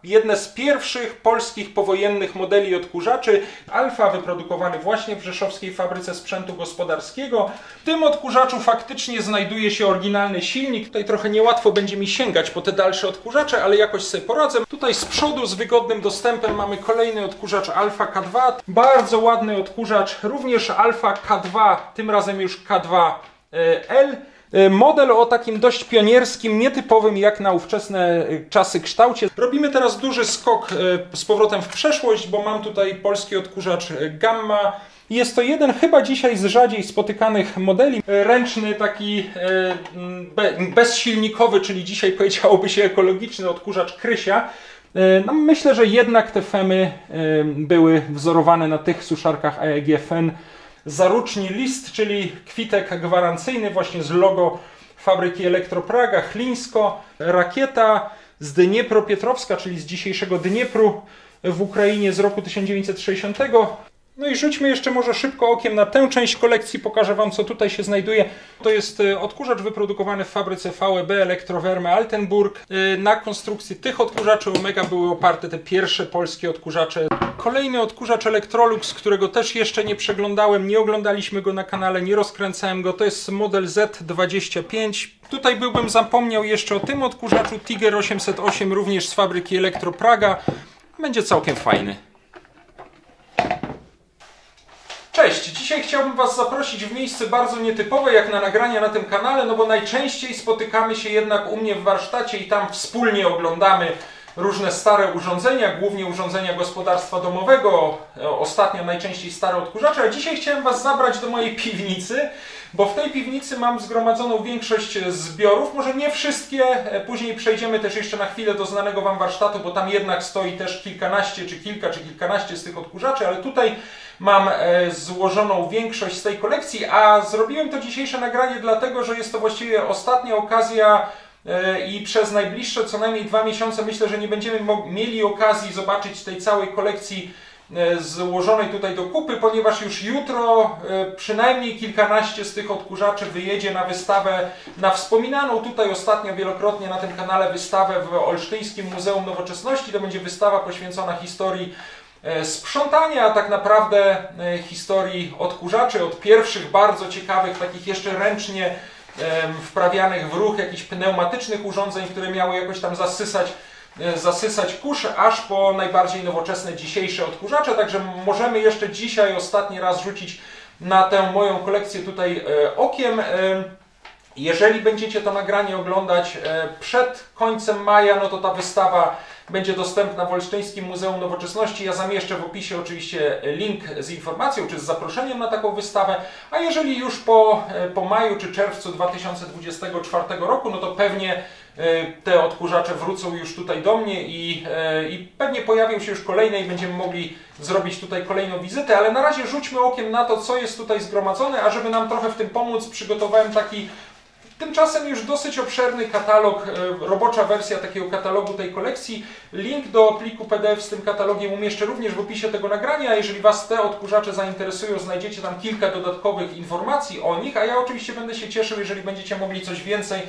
Jedne z pierwszych polskich powojennych modeli odkurzaczy Alfa, wyprodukowany właśnie w rzeszowskiej fabryce sprzętu gospodarskiego. W tym odkurzaczu faktycznie znajduje się oryginalny silnik. Tutaj trochę niełatwo będzie mi sięgać po te dalsze odkurzacze, ale jakoś sobie poradzę. Tutaj z przodu z wygodnym dostępem mamy kolejny odkurzacz Alfa K2. Bardzo ładny odkurzacz, również Alfa K2, tym razem już K2L. Model o takim dość pionierskim, nietypowym jak na ówczesne czasy kształcie. Robimy teraz duży skok z powrotem w przeszłość, bo mam tutaj polski odkurzacz Gamma. Jest to jeden chyba dzisiaj z rzadziej spotykanych modeli. Ręczny, taki bezsilnikowy, czyli dzisiaj powiedziałoby się ekologiczny odkurzacz Krysia. No, myślę, że jednak te femy były wzorowane na tych suszarkach AEG Fen. Zaruczni list, czyli kwitek gwarancyjny właśnie z logo fabryki Elektropraga, Chlińsko, rakieta z Dniepropietrowska, czyli z dzisiejszego Dniepru w Ukrainie z roku 1960. No i rzućmy jeszcze może szybko okiem na tę część kolekcji, pokażę Wam, co tutaj się znajduje. To jest odkurzacz wyprodukowany w fabryce VEB Elektrowerme Altenburg. Na konstrukcji tych odkurzaczy Omega były oparte te pierwsze polskie odkurzacze. Kolejny odkurzacz Electrolux, którego też jeszcze nie przeglądałem, nie oglądaliśmy go na kanale, nie rozkręcałem go, to jest model Z25. Tutaj byłbym zapomniał jeszcze o tym odkurzaczu Tiger 808, również z fabryki Elektropraga. Będzie całkiem fajny. Cześć! Dzisiaj chciałbym Was zaprosić w miejsce bardzo nietypowe jak na nagrania na tym kanale, no bo najczęściej spotykamy się jednak u mnie w warsztacie i tam wspólnie oglądamy różne stare urządzenia, głównie urządzenia gospodarstwa domowego, ostatnio najczęściej stare odkurzacze, a dzisiaj chciałem Was zabrać do mojej piwnicy, bo w tej piwnicy mam zgromadzoną większość zbiorów, może nie wszystkie, później przejdziemy też jeszcze na chwilę do znanego Wam warsztatu, bo tam jednak stoi też kilkanaście, czy kilkanaście z tych odkurzaczy, ale tutaj mam złożoną większość z tej kolekcji, a zrobiłem to dzisiejsze nagranie dlatego, że jest to właściwie ostatnia okazja i przez najbliższe co najmniej 2 miesiące myślę, że nie będziemy mieli okazji zobaczyć tej całej kolekcji złożonej tutaj do kupy, ponieważ już jutro przynajmniej kilkanaście z tych odkurzaczy wyjedzie na wystawę, na wspominaną tutaj ostatnio wielokrotnie na tym kanale wystawę w Olsztyńskim Muzeum Nowoczesności. To będzie wystawa poświęcona historii sprzątania, a tak naprawdę historii odkurzaczy, od pierwszych bardzo ciekawych, takich jeszcze ręcznie wprawianych w ruch jakichś pneumatycznych urządzeń, które miały jakoś tam zasysać kurz, aż po najbardziej nowoczesne dzisiejsze odkurzacze. Także możemy jeszcze dzisiaj ostatni raz rzucić na tę moją kolekcję tutaj okiem. Jeżeli będziecie to nagranie oglądać przed końcem maja, no to ta wystawa będzie dostępna w Olsztyńskim Muzeum Nowoczesności. Ja zamieszczę w opisie oczywiście link z informacją czy z zaproszeniem na taką wystawę, a jeżeli już po maju czy czerwcu 2024 roku, no to pewnie te odkurzacze wrócą już tutaj do mnie i pewnie pojawią się już kolejne i będziemy mogli zrobić tutaj kolejną wizytę, ale na razie rzućmy okiem na to, co jest tutaj zgromadzone, a żeby nam trochę w tym pomóc, przygotowałem taki tymczasem już dosyć obszerny katalog, robocza wersja takiego katalogu tej kolekcji. Link do pliku PDF z tym katalogiem umieszczę również w opisie tego nagrania. Jeżeli Was te odkurzacze zainteresują, znajdziecie tam kilka dodatkowych informacji o nich, a ja oczywiście będę się cieszył, jeżeli będziecie mogli coś więcej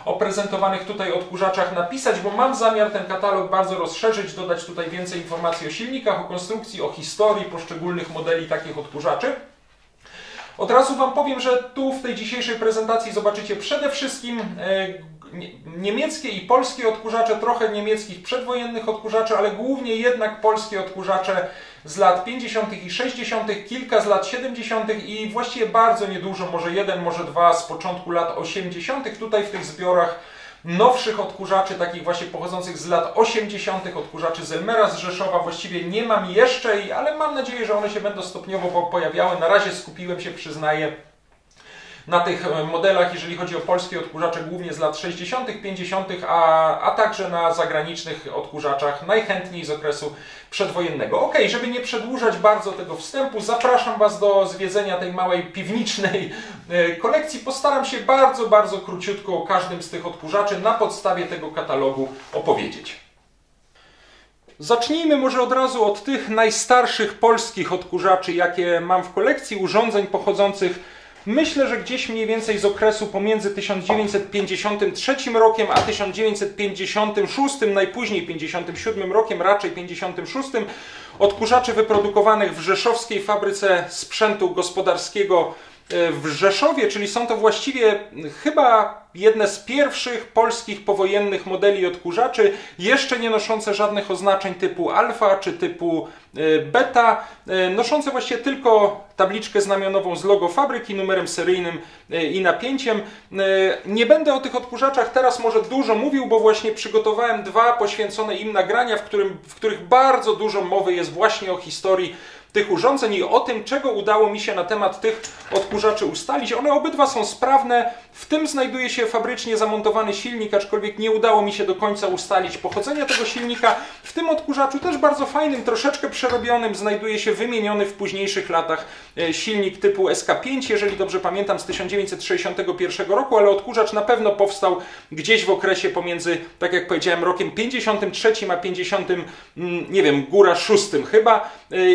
o prezentowanych tutaj odkurzaczach napisać, bo mam zamiar ten katalog bardzo rozszerzyć, dodać tutaj więcej informacji o silnikach, o konstrukcji, o historii poszczególnych modeli takich odkurzaczy. Od razu Wam powiem, że tu w tej dzisiejszej prezentacji zobaczycie przede wszystkim niemieckie i polskie odkurzacze, trochę niemieckich przedwojennych odkurzaczy, ale głównie jednak polskie odkurzacze z lat 50. i 60., kilka z lat 70. i właściwie bardzo niedużo, może jeden, może dwa z początku lat 80. Tutaj w tych zbiorach nowszych odkurzaczy, takich właśnie pochodzących z lat 80., odkurzaczy Zelmera z Rzeszowa właściwie nie mam jeszcze, ale mam nadzieję, że one się będą stopniowo pojawiały. Na razie skupiłem się, przyznaję, na tych modelach, jeżeli chodzi o polskie odkurzacze, głównie z lat 60., 50., a także na zagranicznych odkurzaczach, najchętniej z okresu przedwojennego. Ok, żeby nie przedłużać bardzo tego wstępu, zapraszam Was do zwiedzenia tej małej piwnicznej kolekcji. Postaram się bardzo, bardzo króciutko o każdym z tych odkurzaczy na podstawie tego katalogu opowiedzieć. Zacznijmy może od razu od tych najstarszych polskich odkurzaczy, jakie mam w kolekcji, urządzeń pochodzących Myślę, że gdzieś mniej więcej z okresu pomiędzy 1953 rokiem a 1956, najpóźniej 57 rokiem, raczej 56, odkurzaczy wyprodukowanych w rzeszowskiej fabryce sprzętu gospodarskiego w Rzeszowie, czyli są to właściwie chyba jedne z pierwszych polskich powojennych modeli odkurzaczy, jeszcze nie noszące żadnych oznaczeń typu alfa czy typu beta, noszące właściwie tylko tabliczkę znamionową z logo fabryki, numerem seryjnym i napięciem. Nie będę o tych odkurzaczach teraz może dużo mówił, bo właśnie przygotowałem dwa poświęcone im nagrania, w których bardzo dużo mowy jest właśnie o historii tych urządzeń i o tym, czego udało mi się na temat tych odkurzaczy ustalić. One obydwa są sprawne, w tym znajduje się fabrycznie zamontowany silnik, aczkolwiek nie udało mi się do końca ustalić pochodzenia tego silnika. W tym odkurzaczu, też bardzo fajnym, troszeczkę przerobionym, znajduje się wymieniony w późniejszych latach silnik typu SK5, jeżeli dobrze pamiętam, z 1961 roku, ale odkurzacz na pewno powstał gdzieś w okresie pomiędzy, tak jak powiedziałem, rokiem 53 a 50, nie wiem, góra 6 chyba.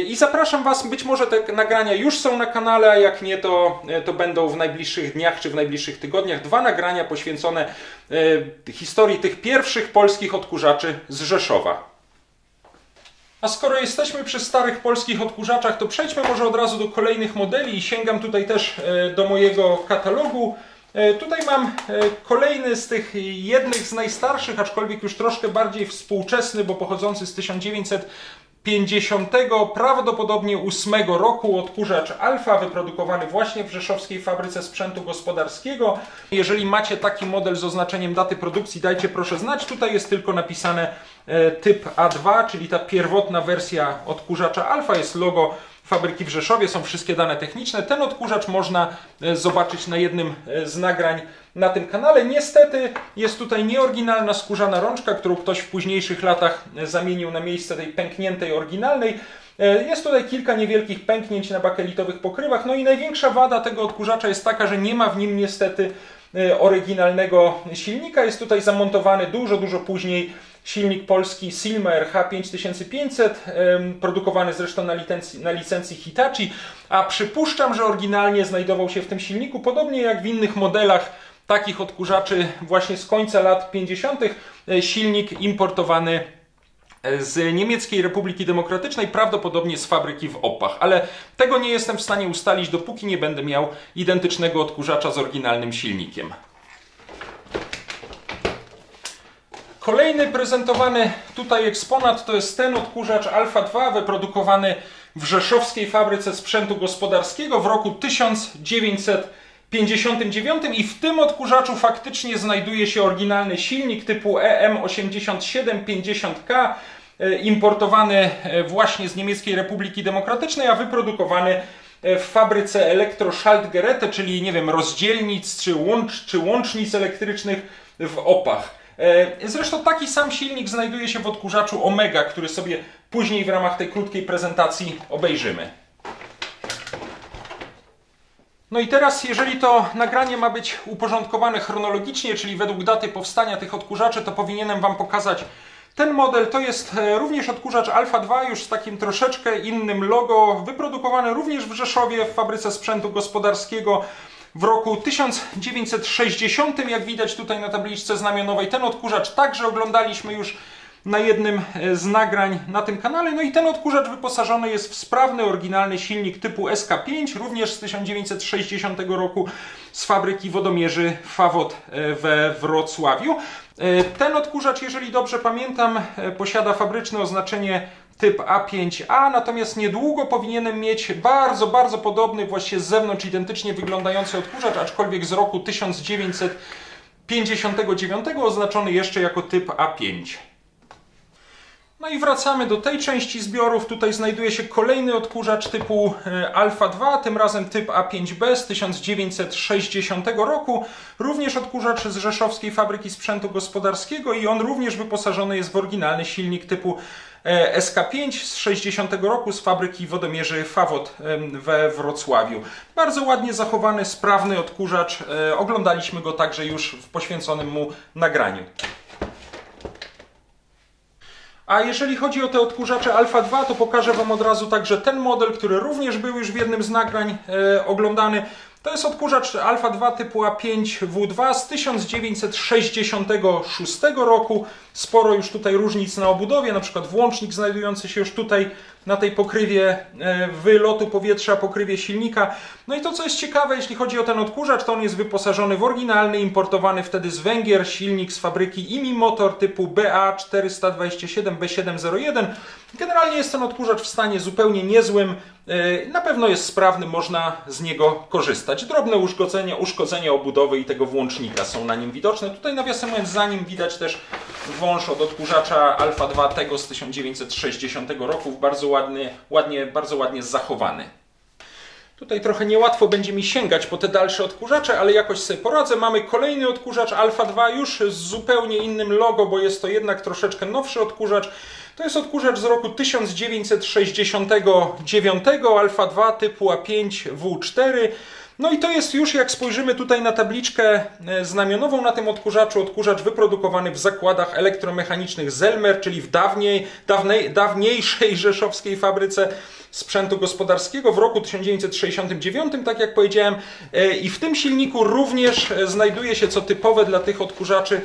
I zapraszam Was, być może te nagrania już są na kanale, a jak nie, to będą w najbliższych dniach czy w najbliższych tygodniach dwa nagrania poświęcone historii tych pierwszych polskich odkurzaczy z Rzeszowa. A skoro jesteśmy przy starych polskich odkurzaczach, to przejdźmy może od razu do kolejnych modeli i sięgam tutaj też do mojego katalogu. Tutaj mam kolejny z tych jednych z najstarszych, aczkolwiek już troszkę bardziej współczesny, bo pochodzący z 1950, prawdopodobnie 8 roku, odkurzacz Alfa, wyprodukowany właśnie w rzeszowskiej fabryce sprzętu gospodarskiego. Jeżeli macie taki model z oznaczeniem daty produkcji, dajcie proszę znać. Tutaj jest tylko napisane typ A2, czyli ta pierwotna wersja odkurzacza Alfa, jest logo fabryki w Rzeszowie, są wszystkie dane techniczne. Ten odkurzacz można zobaczyć na jednym z nagrań na tym kanale. Niestety jest tutaj nieoryginalna skórzana rączka, którą ktoś w późniejszych latach zamienił na miejsce tej pękniętej oryginalnej. Jest tutaj kilka niewielkich pęknięć na bakelitowych pokrywach. No i największa wada tego odkurzacza jest taka, że nie ma w nim niestety oryginalnego silnika. Jest tutaj zamontowany dużo później silnik polski Silma RH 5500, produkowany zresztą na licencji Hitachi, a przypuszczam, że oryginalnie znajdował się w tym silniku, podobnie jak w innych modelach takich odkurzaczy właśnie z końca lat 50. silnik importowany z Niemieckiej Republiki Demokratycznej, prawdopodobnie z fabryki w Oppach, ale tego nie jestem w stanie ustalić, dopóki nie będę miał identycznego odkurzacza z oryginalnym silnikiem. Kolejny prezentowany tutaj eksponat to jest ten odkurzacz Alfa 2, wyprodukowany w rzeszowskiej fabryce sprzętu gospodarskiego w roku 1959 i w tym odkurzaczu faktycznie znajduje się oryginalny silnik typu EM8750K, importowany właśnie z Niemieckiej Republiki Demokratycznej, a wyprodukowany w fabryce Elektroschaltgeräte, czyli nie wiem, rozdzielnic czy łącznic elektrycznych w Oppach. Zresztą taki sam silnik znajduje się w odkurzaczu Omega, który sobie później w ramach tej krótkiej prezentacji obejrzymy. No i teraz, jeżeli to nagranie ma być uporządkowane chronologicznie, czyli według daty powstania tych odkurzaczy, to powinienem Wam pokazać ten model. To jest również odkurzacz Alfa 2, już z takim troszeczkę innym logo, wyprodukowany również w Rzeszowie w fabryce sprzętu gospodarskiego w roku 1960, jak widać tutaj na tabliczce znamionowej. Ten odkurzacz także oglądaliśmy już na jednym z nagrań na tym kanale. No i ten odkurzacz wyposażony jest w sprawny, oryginalny silnik typu SK5, również z 1960 roku z fabryki wodomierzy Fawot we Wrocławiu. Ten odkurzacz, jeżeli dobrze pamiętam, posiada fabryczne oznaczenie typ A5A, natomiast niedługo powinienem mieć bardzo podobny, właściwie z zewnątrz identycznie wyglądający odkurzacz, aczkolwiek z roku 1959, oznaczony jeszcze jako typ A5. No i wracamy do tej części zbiorów. Tutaj znajduje się kolejny odkurzacz typu Alfa 2, tym razem typ A5B z 1960 roku. Również odkurzacz z rzeszowskiej fabryki sprzętu gospodarskiego i on również wyposażony jest w oryginalny silnik typu SK5 z 60 roku z fabryki wodomierzy Fawot we Wrocławiu. Bardzo ładnie zachowany, sprawny odkurzacz. Oglądaliśmy go także już w poświęconym mu nagraniu. A jeżeli chodzi o te odkurzacze Alfa 2, to pokażę Wam od razu także ten model, który również był już w jednym z nagrań oglądany. To jest odkurzacz Alfa 2 typu A5W2 z 1966 roku. Sporo już tutaj różnic na obudowie, na przykład włącznik znajdujący się już tutaj na tej pokrywie wylotu powietrza, pokrywie silnika. No i to, co jest ciekawe, jeśli chodzi o ten odkurzacz, to on jest wyposażony w oryginalny, importowany wtedy z Węgier silnik z fabryki IMI Motor typu BA427B701. Generalnie jest ten odkurzacz w stanie zupełnie niezłym. Na pewno jest sprawny, można z niego korzystać. Drobne uszkodzenia obudowy i tego włącznika są na nim widoczne. Tutaj nawiasem mówiąc, za nim widać też wąż od odkurzacza Alfa 2 tego z 1960 roku, bardzo ładnie zachowany. Tutaj trochę niełatwo będzie mi sięgać po te dalsze odkurzacze, ale jakoś sobie poradzę. Mamy kolejny odkurzacz Alfa 2 już z zupełnie innym logo, bo jest to jednak troszeczkę nowszy odkurzacz. To jest odkurzacz z roku 1969, Alfa 2 typu A5W4. No i to jest już, jak spojrzymy tutaj na tabliczkę znamionową na tym odkurzaczu, odkurzacz wyprodukowany w zakładach elektromechanicznych Zelmer, czyli w dawniejszej rzeszowskiej fabryce sprzętu gospodarskiego w roku 1969, tak jak powiedziałem. I w tym silniku również znajduje się, co typowe dla tych odkurzaczy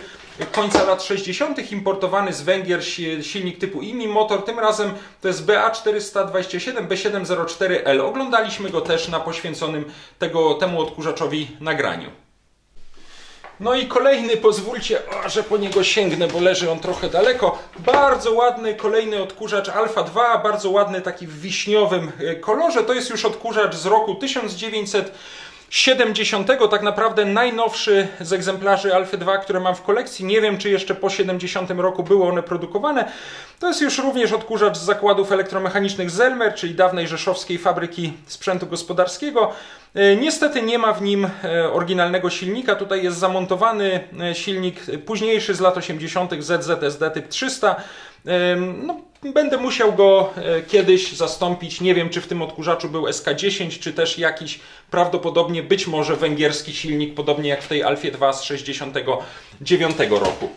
końca lat 60. importowany z Węgier silnik typu IMI Motor. Tym razem to jest BA427B704L. Oglądaliśmy go też na poświęconym temu odkurzaczowi nagraniu. No i kolejny, pozwólcie, że po niego sięgnę, bo leży on trochę daleko. Bardzo ładny kolejny odkurzacz Alfa 2, bardzo ładny, taki w wiśniowym kolorze. To jest już odkurzacz z roku 1970, tak naprawdę najnowszy z egzemplarzy Alfy 2, które mam w kolekcji. Nie wiem, czy jeszcze po 70 roku były one produkowane. To jest już również odkurzacz z zakładów elektromechanicznych Zelmer, czyli dawnej rzeszowskiej fabryki sprzętu gospodarskiego. Niestety nie ma w nim oryginalnego silnika. Tutaj jest zamontowany silnik późniejszy z lat 80. ZZSD typ 300. No, będę musiał go kiedyś zastąpić. Nie wiem, czy w tym odkurzaczu był SK10, czy też jakiś prawdopodobnie być może węgierski silnik, podobnie jak w tej Alfie 2 z 69 roku.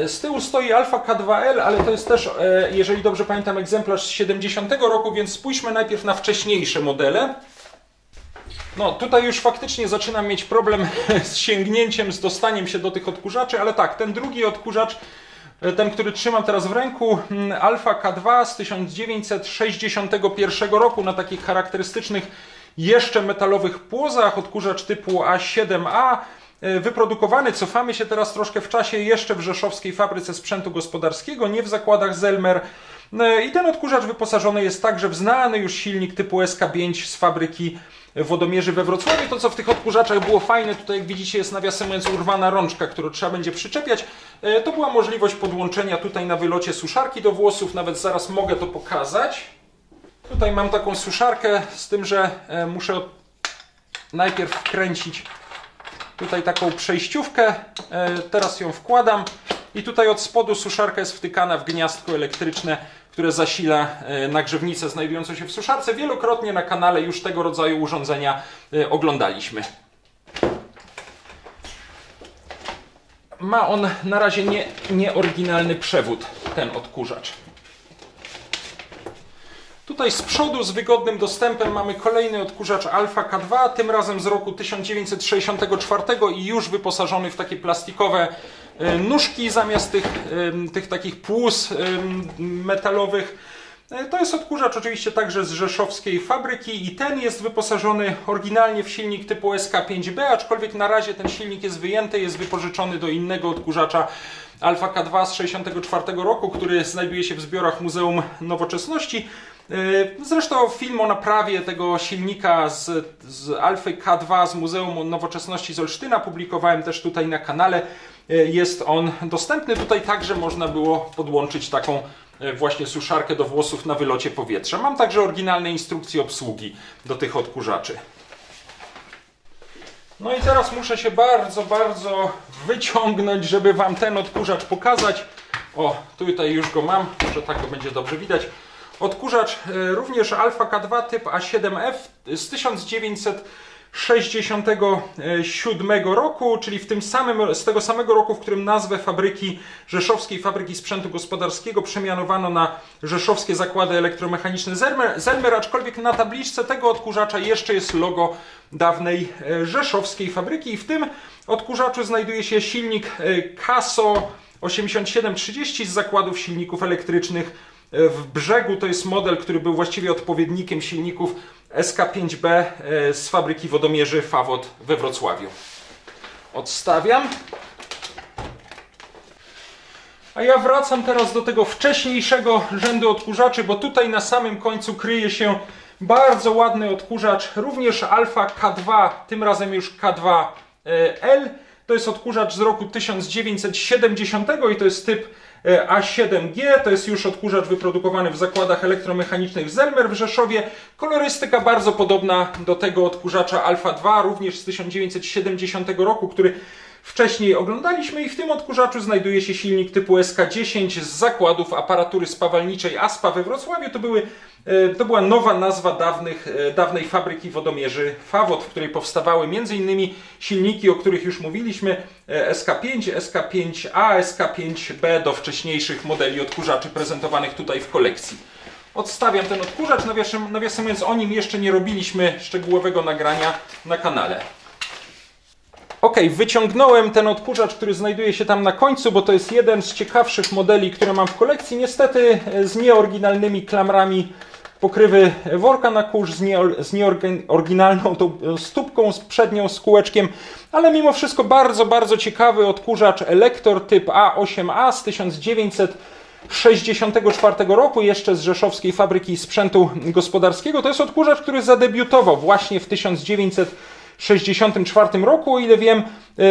Z tyłu stoi Alfa K2L, ale to jest też, jeżeli dobrze pamiętam, egzemplarz z 70 roku, więc spójrzmy najpierw na wcześniejsze modele. No, tutaj już faktycznie zaczynam mieć problem z sięgnięciem, z dostaniem się do tych odkurzaczy, ale tak, ten drugi odkurzacz, ten, który trzymam teraz w ręku, Alfa K2 z 1961 roku na takich charakterystycznych jeszcze metalowych płozach, odkurzacz typu A7A, wyprodukowany, cofamy się teraz troszkę w czasie, jeszcze w rzeszowskiej fabryce sprzętu gospodarskiego, nie w zakładach Zelmer. I ten odkurzacz wyposażony jest także w znany już silnik typu SK5 z fabryki Wodomierzy we Wrocławiu. To, co w tych odkurzaczach było fajne, tutaj jak widzicie jest nawiasem mówiąc urwana rączka, którą trzeba będzie przyczepiać. To była możliwość podłączenia tutaj na wylocie suszarki do włosów, nawet zaraz mogę to pokazać. Tutaj mam taką suszarkę, z tym, że muszę najpierw wkręcić tutaj taką przejściówkę, teraz ją wkładam i tutaj od spodu suszarka jest wtykana w gniazdko elektryczne, które zasila nagrzewnicę znajdującą się w suszarce. Wielokrotnie na kanale już tego rodzaju urządzenia oglądaliśmy. Ma on na razie nieoryginalny przewód, ten odkurzacz. Tutaj z przodu z wygodnym dostępem mamy kolejny odkurzacz Alfa K2, tym razem z roku 1964 i już wyposażony w takie plastikowe nóżki zamiast tych takich płóz metalowych. To jest odkurzacz oczywiście także z rzeszowskiej fabryki i ten jest wyposażony oryginalnie w silnik typu SK5B, aczkolwiek na razie ten silnik jest wyjęty, jest wypożyczony do innego odkurzacza Alfa K2 z 1964 roku, który znajduje się w zbiorach Muzeum Nowoczesności. Zresztą film o naprawie tego silnika z Alfy K2 z Muzeum Nowoczesności z Olsztyna publikowałem też tutaj na kanale. Jest on dostępny. Tutaj także można było podłączyć taką właśnie suszarkę do włosów na wylocie powietrza. Mam także oryginalne instrukcje obsługi do tych odkurzaczy. No i teraz muszę się bardzo wyciągnąć, żeby Wam ten odkurzacz pokazać. O, tutaj już go mam, może tak go będzie dobrze widać. Odkurzacz również Alfa K2 typ A7F z 1900 1967 roku, czyli z tego samego roku, w którym nazwę fabryki, Rzeszowskiej Fabryki Sprzętu Gospodarskiego przemianowano na Rzeszowskie Zakłady Elektromechaniczne Zelmer, aczkolwiek na tabliczce tego odkurzacza jeszcze jest logo dawnej rzeszowskiej fabryki i w tym odkurzaczu znajduje się silnik Kaso 8730 z zakładów silników elektrycznych w Brzegu. To jest model, który był właściwie odpowiednikiem silników SK5B z fabryki wodomierzy Fawot we Wrocławiu. Odstawiam. A ja wracam teraz do tego wcześniejszego rzędu odkurzaczy, bo tutaj na samym końcu kryje się bardzo ładny odkurzacz, również Alfa K2, tym razem już K2L. To jest odkurzacz z roku 1970 i to jest typ A7G. To jest już odkurzacz wyprodukowany w zakładach elektromechanicznych Zelmer w Rzeszowie. Kolorystyka bardzo podobna do tego odkurzacza Alfa 2, również z 1970 roku, który wcześniej oglądaliśmy i w tym odkurzaczu znajduje się silnik typu SK10 z zakładów aparatury spawalniczej ASPA we Wrocławiu. To była nowa nazwa dawnej fabryki wodomierzy Fawot, w której powstawały m.in. silniki, o których już mówiliśmy, SK5, SK5A, SK5B do wcześniejszych modeli odkurzaczy prezentowanych tutaj w kolekcji. Odstawiam ten odkurzacz, nawiasem mówiąc, o nim jeszcze nie robiliśmy szczegółowego nagrania na kanale. Ok, wyciągnąłem ten odkurzacz, który znajduje się tam na końcu, bo to jest jeden z ciekawszych modeli, które mam w kolekcji. Niestety z nieoryginalnymi klamrami pokrywy worka na kurz, z nieoryginalną tą stópką przednią z kółeczkiem, ale mimo wszystko bardzo, bardzo ciekawy odkurzacz Elektor typ A8A z 1964 roku, jeszcze z Rzeszowskiej Fabryki Sprzętu Gospodarskiego. To jest odkurzacz, który zadebiutował właśnie w 1964 roku, o ile wiem,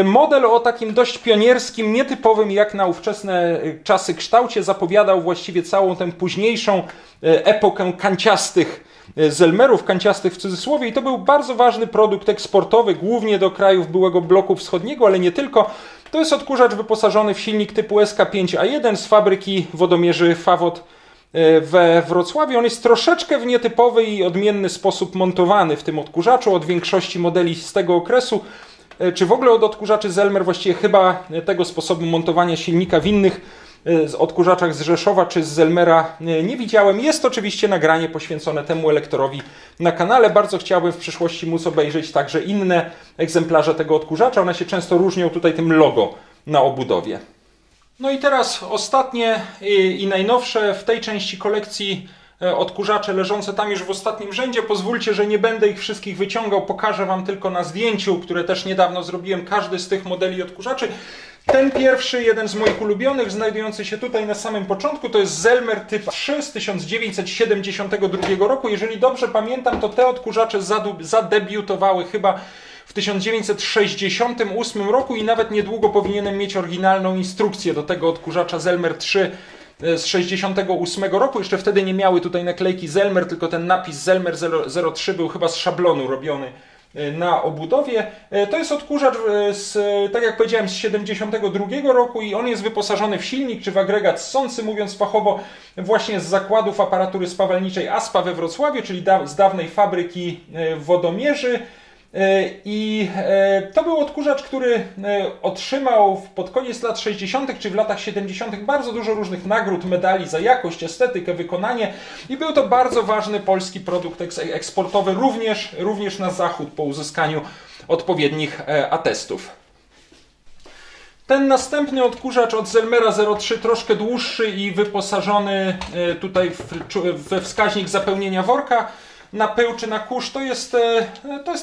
model o takim dość pionierskim, nietypowym jak na ówczesne czasy kształcie, zapowiadał właściwie całą tę późniejszą epokę kanciastych Zelmerów, kanciastych w cudzysłowie, i to był bardzo ważny produkt eksportowy, głównie do krajów byłego bloku wschodniego, ale nie tylko. To jest odkurzacz wyposażony w silnik typu SK5A1 z fabryki wodomierzy Fawot we Wrocławiu. On jest troszeczkę w nietypowy i odmienny sposób montowany w tym odkurzaczu od większości modeli z tego okresu, czy w ogóle od odkurzaczy Zelmer. Właściwie chyba tego sposobu montowania silnika w innych odkurzaczach z Rzeszowa czy z Zelmera nie widziałem. Jest oczywiście nagranie poświęcone temu elektorowi na kanale. Bardzo chciałbym w przyszłości móc obejrzeć także inne egzemplarze tego odkurzacza. One się często różnią tutaj tym logo na obudowie. No i teraz ostatnie i najnowsze w tej części kolekcji odkurzacze leżące tam już w ostatnim rzędzie. Pozwólcie, że nie będę ich wszystkich wyciągał, pokażę Wam tylko na zdjęciu, które też niedawno zrobiłem, każdy z tych modeli odkurzaczy. Ten pierwszy, jeden z moich ulubionych, znajdujący się tutaj na samym początku, to jest Zelmer typ 3 z 1972 roku. Jeżeli dobrze pamiętam, to te odkurzacze zadebiutowały chyba w 1968 roku i nawet niedługo powinienem mieć oryginalną instrukcję do tego odkurzacza Zelmer 3 z 1968 roku. Jeszcze wtedy nie miały tutaj naklejki Zelmer, tylko ten napis Zelmer 03 był chyba z szablonu robiony na obudowie. To jest odkurzacz, tak jak powiedziałem, z 1972 roku i on jest wyposażony w silnik czy w agregat ssący, mówiąc fachowo, właśnie z zakładów aparatury spawalniczej ASPA we Wrocławiu, czyli z dawnej fabryki wodomierzy. I to był odkurzacz, który otrzymał pod koniec lat 60. czy w latach 70. bardzo dużo różnych nagród, medali za jakość, estetykę, wykonanie i był to bardzo ważny polski produkt eksportowy również na zachód po uzyskaniu odpowiednich atestów. Ten następny odkurzacz od Zelmera 03, troszkę dłuższy i wyposażony tutaj we wskaźnik zapełnienia worka na pył czy na kurz, to jest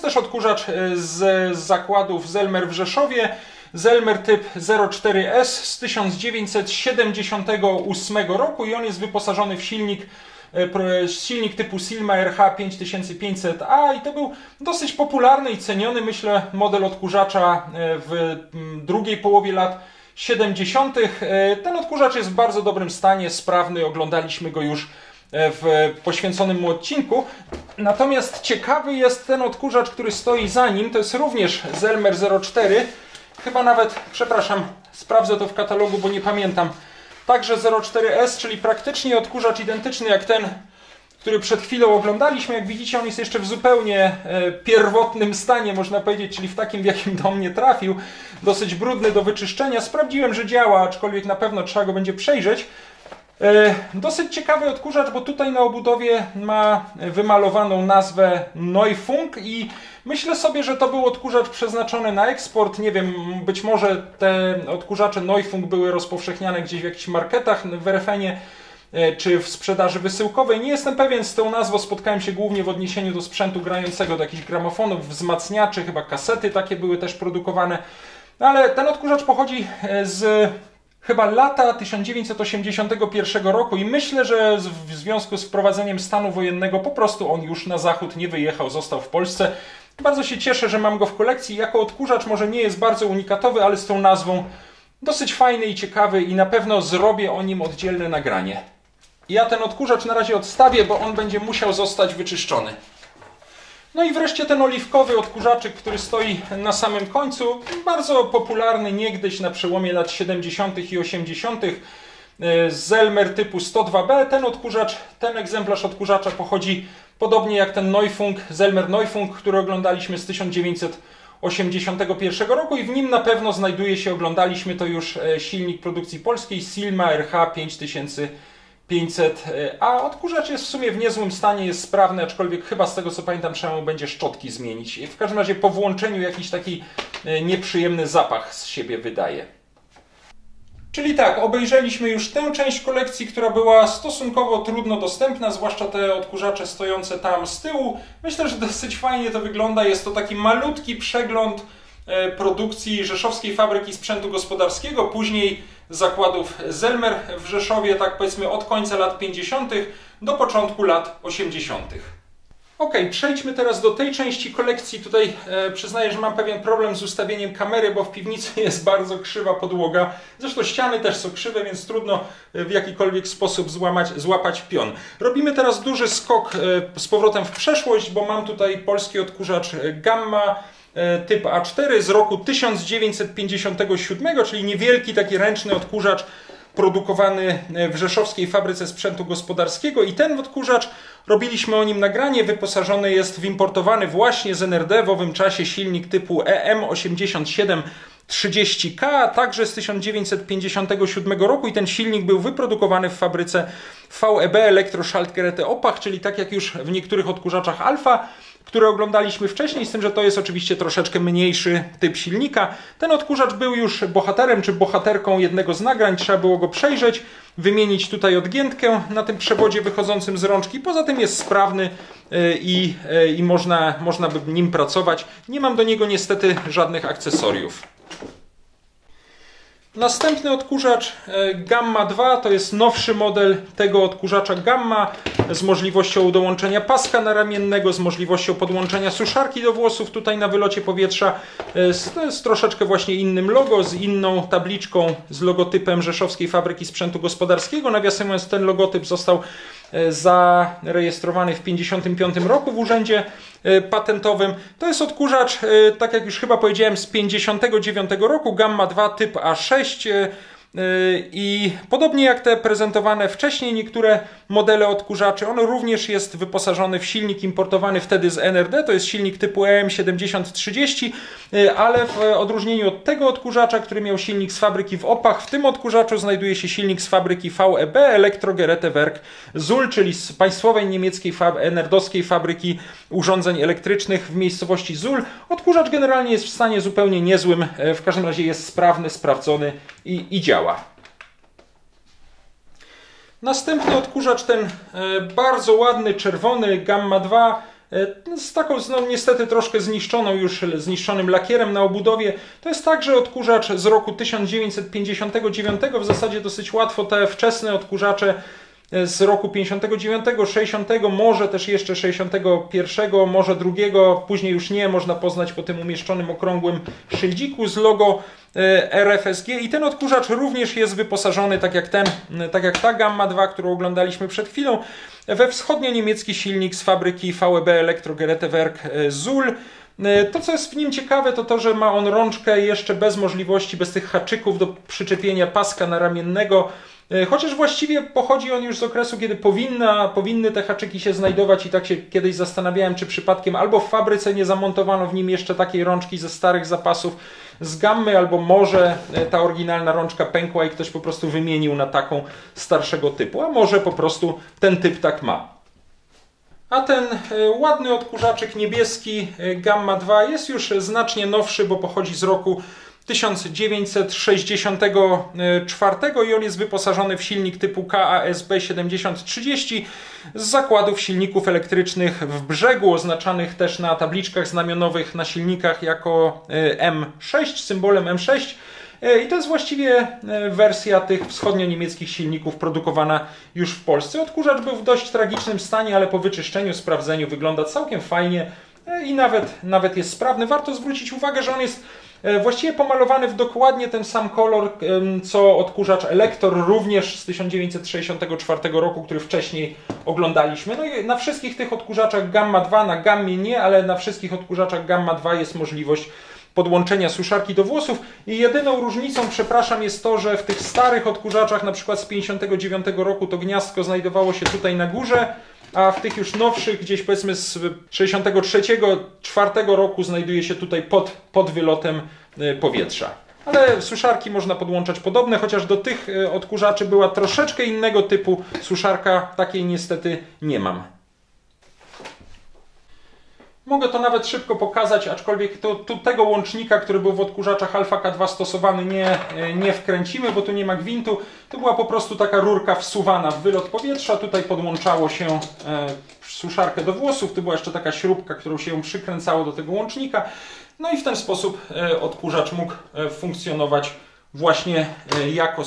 też odkurzacz z zakładów Zelmer w Rzeszowie. Zelmer typ 04S z 1978 roku i on jest wyposażony w silnik typu Silma RH 5500A i to był dosyć popularny i ceniony, myślę, model odkurzacza w drugiej połowie lat 70. Ten odkurzacz jest w bardzo dobrym stanie, sprawny, oglądaliśmy go już w poświęconym mu odcinku. Natomiast ciekawy jest ten odkurzacz, który stoi za nim. To jest również Zelmer 04. Chyba nawet, przepraszam, sprawdzę to w katalogu, bo nie pamiętam. Także 04S, czyli praktycznie odkurzacz identyczny jak ten, który przed chwilą oglądaliśmy. Jak widzicie, on jest jeszcze w zupełnie pierwotnym stanie, można powiedzieć, czyli w takim, w jakim do mnie trafił. Dosyć brudny do wyczyszczenia. Sprawdziłem, że działa, aczkolwiek na pewno trzeba go będzie przejrzeć. Dosyć ciekawy odkurzacz, bo tutaj na obudowie ma wymalowaną nazwę Neufunk i myślę sobie, że to był odkurzacz przeznaczony na eksport. Nie wiem, być może te odkurzacze Neufunk były rozpowszechniane gdzieś w jakichś marketach w RFN-ie czy w sprzedaży wysyłkowej. Nie jestem pewien, z tą nazwą spotkałem się głównie w odniesieniu do sprzętu grającego, do jakichś gramofonów, wzmacniaczy, chyba kasety takie były też produkowane. Ale ten odkurzacz pochodzi z chyba lata 1981 roku i myślę, że w związku z wprowadzeniem stanu wojennego po prostu on już na zachód nie wyjechał, został w Polsce. Bardzo się cieszę, że mam go w kolekcji. Jako odkurzacz może nie jest bardzo unikatowy, ale z tą nazwą dosyć fajny i ciekawy i na pewno zrobię o nim oddzielne nagranie. Ja ten odkurzacz na razie odstawię, bo on będzie musiał zostać wyczyszczony. No i wreszcie ten oliwkowy odkurzaczyk, który stoi na samym końcu. Bardzo popularny niegdyś na przełomie lat 70. i 80. Zelmer typu 102B. Ten egzemplarz odkurzacza pochodzi podobnie jak ten Neufunk, Zelmer Neufunk, który oglądaliśmy z 1981 roku i w nim na pewno znajduje się, oglądaliśmy to już, silnik produkcji polskiej Silma RH 5500, a odkurzacz jest w sumie w niezłym stanie, jest sprawny, aczkolwiek chyba z tego co pamiętam trzeba mu będzie szczotki zmienić. W każdym razie po włączeniu jakiś taki nieprzyjemny zapach z siebie wydaje. Czyli tak, obejrzeliśmy już tę część kolekcji, która była stosunkowo trudno dostępna, zwłaszcza te odkurzacze stojące tam z tyłu. Myślę, że dosyć fajnie to wygląda. Jest to taki malutki przegląd produkcji Rzeszowskiej Fabryki Sprzętu Gospodarskiego, później zakładów Zelmer w Rzeszowie, tak powiedzmy od końca lat 50. do początku lat 80. Ok, przejdźmy teraz do tej części kolekcji. Tutaj przyznaję, że mam pewien problem z ustawieniem kamery, bo w piwnicy jest bardzo krzywa podłoga. Zresztą ściany też są krzywe, więc trudno w jakikolwiek sposób złapać pion. Robimy teraz duży skok z powrotem w przeszłość, bo mam tutaj polski odkurzacz Gamma typ A4 z roku 1957, czyli niewielki taki ręczny odkurzacz produkowany w Rzeszowskiej Fabryce Sprzętu Gospodarskiego i ten odkurzacz, robiliśmy o nim nagranie, wyposażony jest w importowany właśnie z NRD w owym czasie silnik typu EM8730K, także z 1957 roku i ten silnik był wyprodukowany w fabryce VEB Elektroschaltgeräte Opach, czyli tak jak już w niektórych odkurzaczach Alfa, które oglądaliśmy wcześniej, z tym, że to jest oczywiście troszeczkę mniejszy typ silnika. Ten odkurzacz był już bohaterem czy bohaterką jednego z nagrań, trzeba było go przejrzeć, wymienić tutaj odgiętkę na tym przewodzie wychodzącym z rączki. Poza tym jest sprawny i można by nim pracować. Nie mam do niego niestety żadnych akcesoriów. Następny odkurzacz Gamma 2 to jest nowszy model tego odkurzacza Gamma z możliwością dołączenia paska naramiennego, z możliwością podłączenia suszarki do włosów tutaj na wylocie powietrza. To jest troszeczkę właśnie innym logo, z inną tabliczką, z logotypem Rzeszowskiej Fabryki Sprzętu Gospodarskiego. Nawiasem mówiąc, ten logotyp został zarejestrowany w 1955 roku w urzędzie patentowym. To jest odkurzacz, tak jak już chyba powiedziałem, z 1959 roku, Gamma 2 typ A6 i podobnie jak te prezentowane wcześniej niektóre modele odkurzaczy, on również jest wyposażony w silnik importowany wtedy z NRD, to jest silnik typu EM7030, ale w odróżnieniu od tego odkurzacza, który miał silnik z fabryki w Opach, w tym odkurzaczu znajduje się silnik z fabryki VEB Elektrogeräte Werk Zull, czyli z państwowej niemieckiej NRD-owskiej fabryki urządzeń elektrycznych w miejscowości Zull. Odkurzacz generalnie jest w stanie zupełnie niezłym, w każdym razie jest sprawny, sprawdzony i działa. Następny odkurzacz, ten bardzo ładny, czerwony Gamma 2 z taką niestety troszkę zniszczonym lakierem na obudowie. To jest także odkurzacz z roku 1959. W zasadzie dosyć łatwo te wczesne odkurzacze z roku 59, 60, może też jeszcze 61, może drugiego, później już nie, można poznać po tym umieszczonym okrągłym szyldziku z logo RFSG i ten odkurzacz również jest wyposażony, tak jak ta Gamma 2, którą oglądaliśmy przed chwilą, we wschodnio-niemiecki silnik z fabryki VEB Elektrogeräte Werk Zull. To, co jest w nim ciekawe, to to, że ma on rączkę jeszcze bez możliwości, bez tych haczyków do przyczepienia paska naramiennego. Chociaż właściwie pochodzi on już z okresu, kiedy powinny te haczyki się znajdować i tak się kiedyś zastanawiałem, czy przypadkiem albo w fabryce nie zamontowano w nim jeszcze takiej rączki ze starych zapasów z gammy, albo może ta oryginalna rączka pękła i ktoś po prostu wymienił na taką starszego typu, a może po prostu ten typ tak ma. A ten ładny odkurzaczek niebieski Gamma 2 jest już znacznie nowszy, bo pochodzi z roku 1964 i on jest wyposażony w silnik typu KASB 7030 z zakładów silników elektrycznych w Brzegu, oznaczanych też na tabliczkach znamionowych na silnikach jako M6, symbolem M6. I to jest właściwie wersja tych wschodnio-niemieckich silników produkowana już w Polsce. Odkurzacz był w dość tragicznym stanie, ale po wyczyszczeniu, sprawdzeniu wygląda całkiem fajnie i nawet jest sprawny. Warto zwrócić uwagę, że on jest właściwie pomalowany w dokładnie ten sam kolor, co odkurzacz Elektor, również z 1964 roku, który wcześniej oglądaliśmy. No i na wszystkich tych odkurzaczach Gamma 2, na Gammie nie, ale na wszystkich odkurzaczach Gamma 2 jest możliwość podłączenia suszarki do włosów i jedyną różnicą, przepraszam, jest to, że w tych starych odkurzaczach, na przykład z 59 roku, to gniazdko znajdowało się tutaj na górze, a w tych już nowszych, gdzieś powiedzmy z 63-4 roku, znajduje się tutaj pod wylotem powietrza. Ale suszarki można podłączać podobne, chociaż do tych odkurzaczy była troszeczkę innego typu suszarka, takiej niestety nie mam. Mogę to nawet szybko pokazać, aczkolwiek tego łącznika, który był w odkurzaczach Alfa K2 stosowany, nie wkręcimy, bo tu nie ma gwintu. To była po prostu taka rurka wsuwana w wylot powietrza. Tutaj podłączało się suszarkę do włosów. Tu była jeszcze taka śrubka, którą się przykręcało do tego łącznika. No i w ten sposób odkurzacz mógł funkcjonować właśnie jako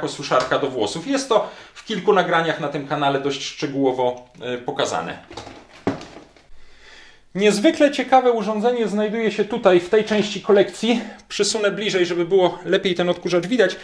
suszarka do włosów. Jest to w kilku nagraniach na tym kanale dość szczegółowo pokazane. Niezwykle ciekawe urządzenie znajduje się tutaj, w tej części kolekcji. Przysunę bliżej, żeby było lepiej ten odkurzacz widać.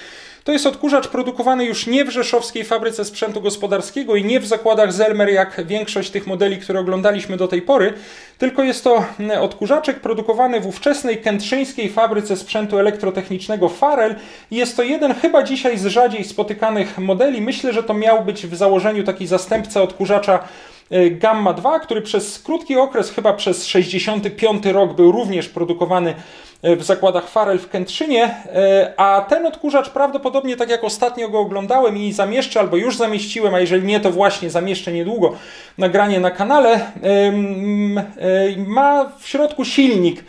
To jest odkurzacz produkowany już nie w rzeszowskiej fabryce sprzętu gospodarskiego i nie w zakładach Zelmer, jak większość tych modeli, które oglądaliśmy do tej pory, tylko jest to odkurzaczek produkowany w ówczesnej kętrzyńskiej fabryce sprzętu elektrotechnicznego Farel i jest to jeden chyba dzisiaj z rzadziej spotykanych modeli. Myślę, że to miał być w założeniu taki zastępca odkurzacza Gamma 2, który przez krótki okres, chyba przez 65 rok, był również produkowany w zakładach Farel w Kętrzynie, a ten odkurzacz prawdopodobnie, tak jak ostatnio go oglądałem i zamieszczę, albo już zamieściłem, a jeżeli nie, to właśnie zamieszczę niedługo nagranie na kanale, ma w środku silnik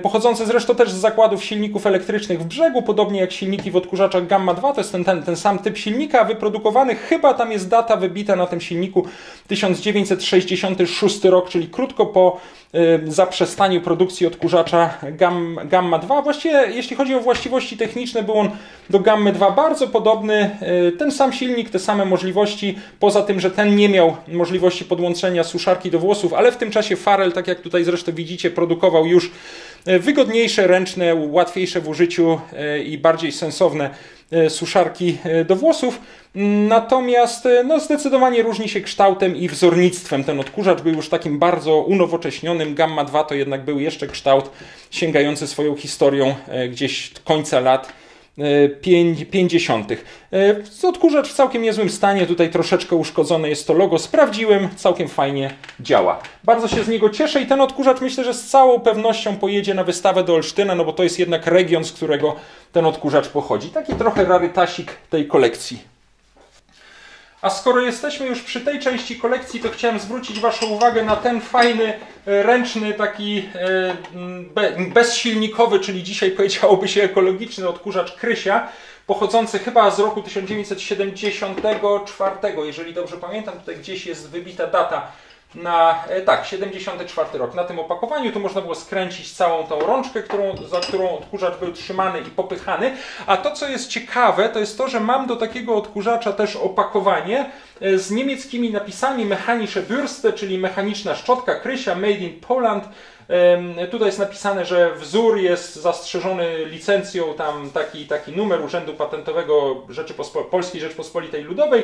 pochodzący zresztą też z zakładów silników elektrycznych w Brzegu, podobnie jak silniki w odkurzaczach Gamma 2, to jest ten sam typ silnika, wyprodukowany, chyba tam jest data wybita na tym silniku 1966 rok, czyli krótko po zaprzestaniu produkcji odkurzacza Gamma 2. Właściwie jeśli chodzi o właściwości techniczne, był on do Gammy 2 bardzo podobny, ten sam silnik, te same możliwości, poza tym, że ten nie miał możliwości podłączenia suszarki do włosów, ale w tym czasie Farel, tak jak tutaj zresztą widzicie, produkował już wygodniejsze, ręczne, łatwiejsze w użyciu i bardziej sensowne suszarki do włosów. Natomiast no, zdecydowanie różni się kształtem i wzornictwem. Ten odkurzacz był już takim bardzo unowocześnionym. Gamma 2 to jednak był jeszcze kształt sięgający swoją historią gdzieś końca lat 50. Odkurzacz w całkiem niezłym stanie, tutaj troszeczkę uszkodzone jest to logo, sprawdziłem, całkiem fajnie działa. Bardzo się z niego cieszę i ten odkurzacz myślę, że z całą pewnością pojedzie na wystawę do Olsztyna, no bo to jest jednak region, z którego ten odkurzacz pochodzi. Taki trochę rarytasik tej kolekcji. A skoro jesteśmy już przy tej części kolekcji, to chciałem zwrócić Waszą uwagę na ten fajny, ręczny, taki bezsilnikowy, czyli dzisiaj powiedziałoby się ekologiczny odkurzacz Krysia, pochodzący chyba z roku 1974, jeżeli dobrze pamiętam, tutaj gdzieś jest wybita data. Tak, 74 rok. Na tym opakowaniu tu można było skręcić całą tą rączkę, za którą odkurzacz był trzymany i popychany. A to, co jest ciekawe, to jest to, że mam do takiego odkurzacza też opakowanie z niemieckimi napisami Mechanische Bürste, czyli mechaniczna szczotka Krysia, Made in Poland. Tutaj jest napisane, że wzór jest zastrzeżony licencją, tam taki numer Urzędu Patentowego Polskiej Rzeczpospolitej Ludowej,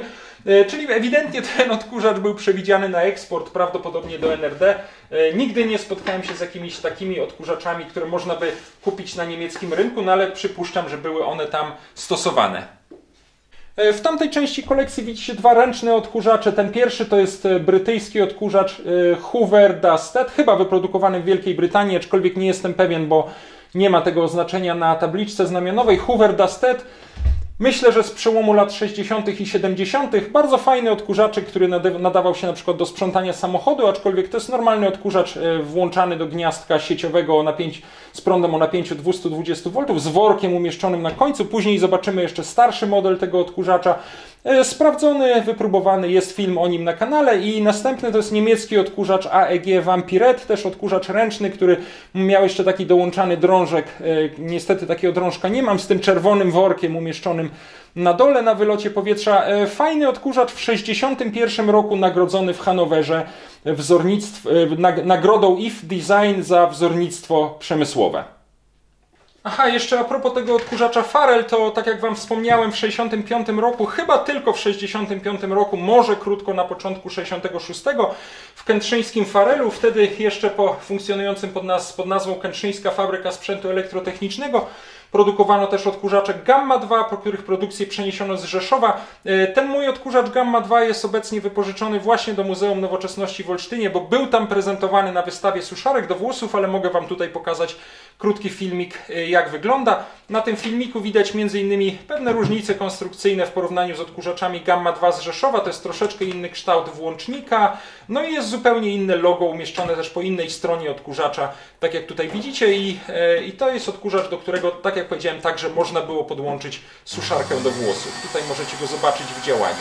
czyli ewidentnie ten odkurzacz był przewidziany na eksport, prawdopodobnie do NRD. Nigdy nie spotkałem się z jakimiś takimi odkurzaczami, które można by kupić na niemieckim rynku, no ale przypuszczam, że były one tam stosowane. W tamtej części kolekcji widzicie dwa ręczne odkurzacze. Ten pierwszy to jest brytyjski odkurzacz Hoover Dusted, chyba wyprodukowany w Wielkiej Brytanii, aczkolwiek nie jestem pewien, bo nie ma tego oznaczenia na tabliczce znamionowej. Hoover Dusted, myślę, że z przełomu lat 60. i 70. Bardzo fajny odkurzaczyk, który nadawał się na przykład do sprzątania samochodu, aczkolwiek to jest normalny odkurzacz włączany do gniazdka sieciowego z prądem o napięciu 220 V, z workiem umieszczonym na końcu. Później zobaczymy jeszcze starszy model tego odkurzacza. Sprawdzony, wypróbowany, jest film o nim na kanale. I następny to jest niemiecki odkurzacz AEG Vampiret, też odkurzacz ręczny, który miał jeszcze taki dołączany drążek. Niestety takiego drążka nie mam, z tym czerwonym workiem umieszczonym na dole na wylocie powietrza. Fajny odkurzacz, w 1961 roku nagrodzony w Hanowerze nagrodą IF Design za wzornictwo przemysłowe. Aha, jeszcze a propos tego odkurzacza Farel, to tak jak Wam wspomniałem, w 1965 roku, chyba tylko w 1965 roku, może krótko na początku 1966, w kętrzyńskim Farelu, wtedy jeszcze funkcjonującym pod nazwą Kętrzyńska Fabryka Sprzętu Elektrotechnicznego, produkowano też odkurzacze Gamma 2, po których produkcję przeniesiono z Rzeszowa. Ten mój odkurzacz Gamma 2 jest obecnie wypożyczony właśnie do Muzeum Nowoczesności w Olsztynie, bo był tam prezentowany na wystawie suszarek do włosów, ale mogę Wam tutaj pokazać krótki filmik, jak wygląda. Na tym filmiku widać m.in. pewne różnice konstrukcyjne w porównaniu z odkurzaczami Gamma 2 z Rzeszowa. To jest troszeczkę inny kształt włącznika, no i jest zupełnie inne logo umieszczone też po innej stronie odkurzacza, tak jak tutaj widzicie. I to jest odkurzacz, do którego, tak jak powiedziałem, także można było podłączyć suszarkę do włosów. Tutaj możecie go zobaczyć w działaniu.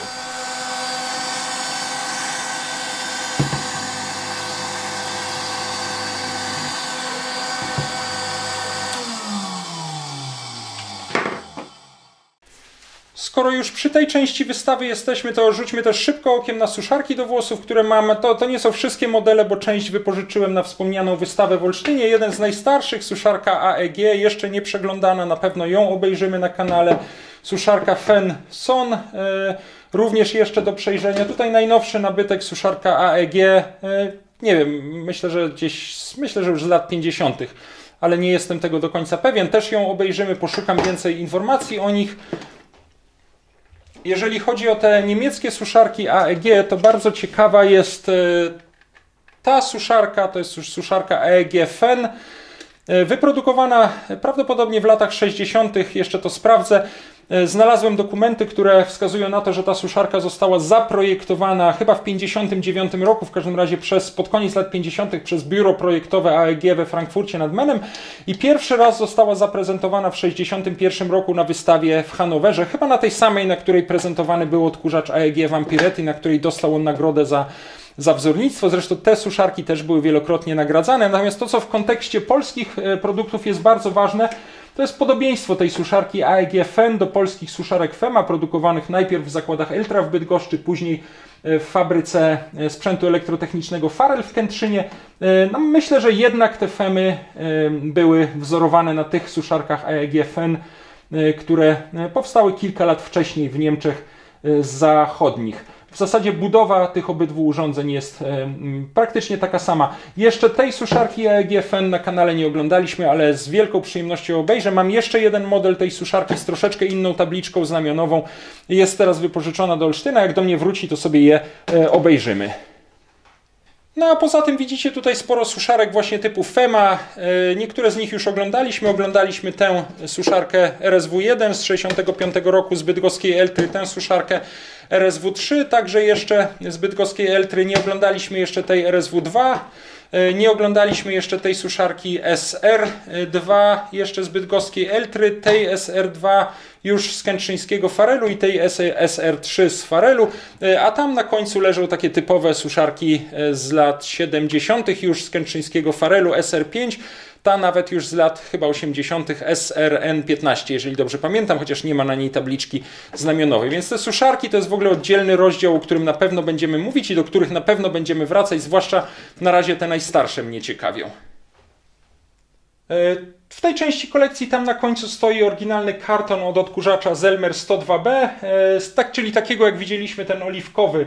Skoro już przy tej części wystawy jesteśmy, to rzućmy też szybko okiem na suszarki do włosów, które mam. To nie są wszystkie modele, bo część wypożyczyłem na wspomnianą wystawę w Olsztynie. Jeden z najstarszych, suszarka AEG, jeszcze nie przeglądana, na pewno ją obejrzymy na kanale. Suszarka Fen Son, również jeszcze do przejrzenia. Tutaj najnowszy nabytek, suszarka AEG, nie wiem, myślę, że już z lat 50., ale nie jestem tego do końca pewien. Też ją obejrzymy, poszukam więcej informacji o nich. Jeżeli chodzi o te niemieckie suszarki AEG, to bardzo ciekawa jest ta suszarka, to jest suszarka AEG Fen, wyprodukowana prawdopodobnie w latach 60., jeszcze to sprawdzę. Znalazłem dokumenty, które wskazują na to, że ta suszarka została zaprojektowana chyba w 1959 roku, w każdym razie pod koniec lat 50. przez biuro projektowe AEG we Frankfurcie nad Menem i pierwszy raz została zaprezentowana w 1961 roku na wystawie w Hanowerze, chyba na tej samej, na której prezentowany był odkurzacz AEG Vampiret i na której dostał on nagrodę za wzornictwo. Zresztą te suszarki też były wielokrotnie nagradzane. Natomiast to, co w kontekście polskich produktów jest bardzo ważne, to jest podobieństwo tej suszarki AEG Fen do polskich suszarek Fema, produkowanych najpierw w zakładach Eltra w Bydgoszczy, później w fabryce sprzętu elektrotechnicznego Farel w Kętrzynie. No, myślę, że jednak te Femy były wzorowane na tych suszarkach AEG Fen, które powstały kilka lat wcześniej w Niemczech zachodnich. W zasadzie budowa tych obydwu urządzeń jest praktycznie taka sama. Jeszcze tej suszarki AEG Fen na kanale nie oglądaliśmy, ale z wielką przyjemnością obejrzę. Mam jeszcze jeden model tej suszarki z troszeczkę inną tabliczką znamionową. Jest teraz wypożyczona do Olsztyna. Jak do mnie wróci, to sobie je obejrzymy. No a poza tym widzicie tutaj sporo suszarek właśnie typu Fema. Niektóre z nich już oglądaliśmy. Oglądaliśmy tę suszarkę RSW1 z 65 roku z bydgoskiej Eltry, tę suszarkę RSW3, także jeszcze z bydgoskiej Eltry. Nie oglądaliśmy jeszcze tej RSW2. Nie oglądaliśmy jeszcze tej suszarki SR2, jeszcze z bydgoskiej Eltry, tej SR2 już z kętrzyńskiego Farelu i tej SR3 z Farelu, a tam na końcu leżą takie typowe suszarki z lat 70. już z kętrzyńskiego Farelu, SR5, ta nawet już z lat chyba 80. SRN15, jeżeli dobrze pamiętam, chociaż nie ma na niej tabliczki znamionowej. Więc te suszarki to jest w ogóle oddzielny rozdział, o którym na pewno będziemy mówić i do których na pewno będziemy wracać, zwłaszcza na razie te najstarsze mnie ciekawią. W tej części kolekcji tam na końcu stoi oryginalny karton od odkurzacza Zelmer 102B, czyli takiego jak widzieliśmy, ten oliwkowy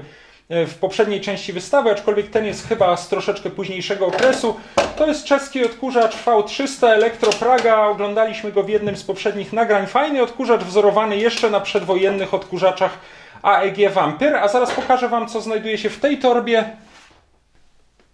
w poprzedniej części wystawy, aczkolwiek ten jest chyba z troszeczkę późniejszego okresu. To jest czeski odkurzacz V300 Elektro Praga. Oglądaliśmy go w jednym z poprzednich nagrań. Fajny odkurzacz wzorowany jeszcze na przedwojennych odkurzaczach AEG Vampyr. A zaraz pokażę Wam, co znajduje się w tej torbie.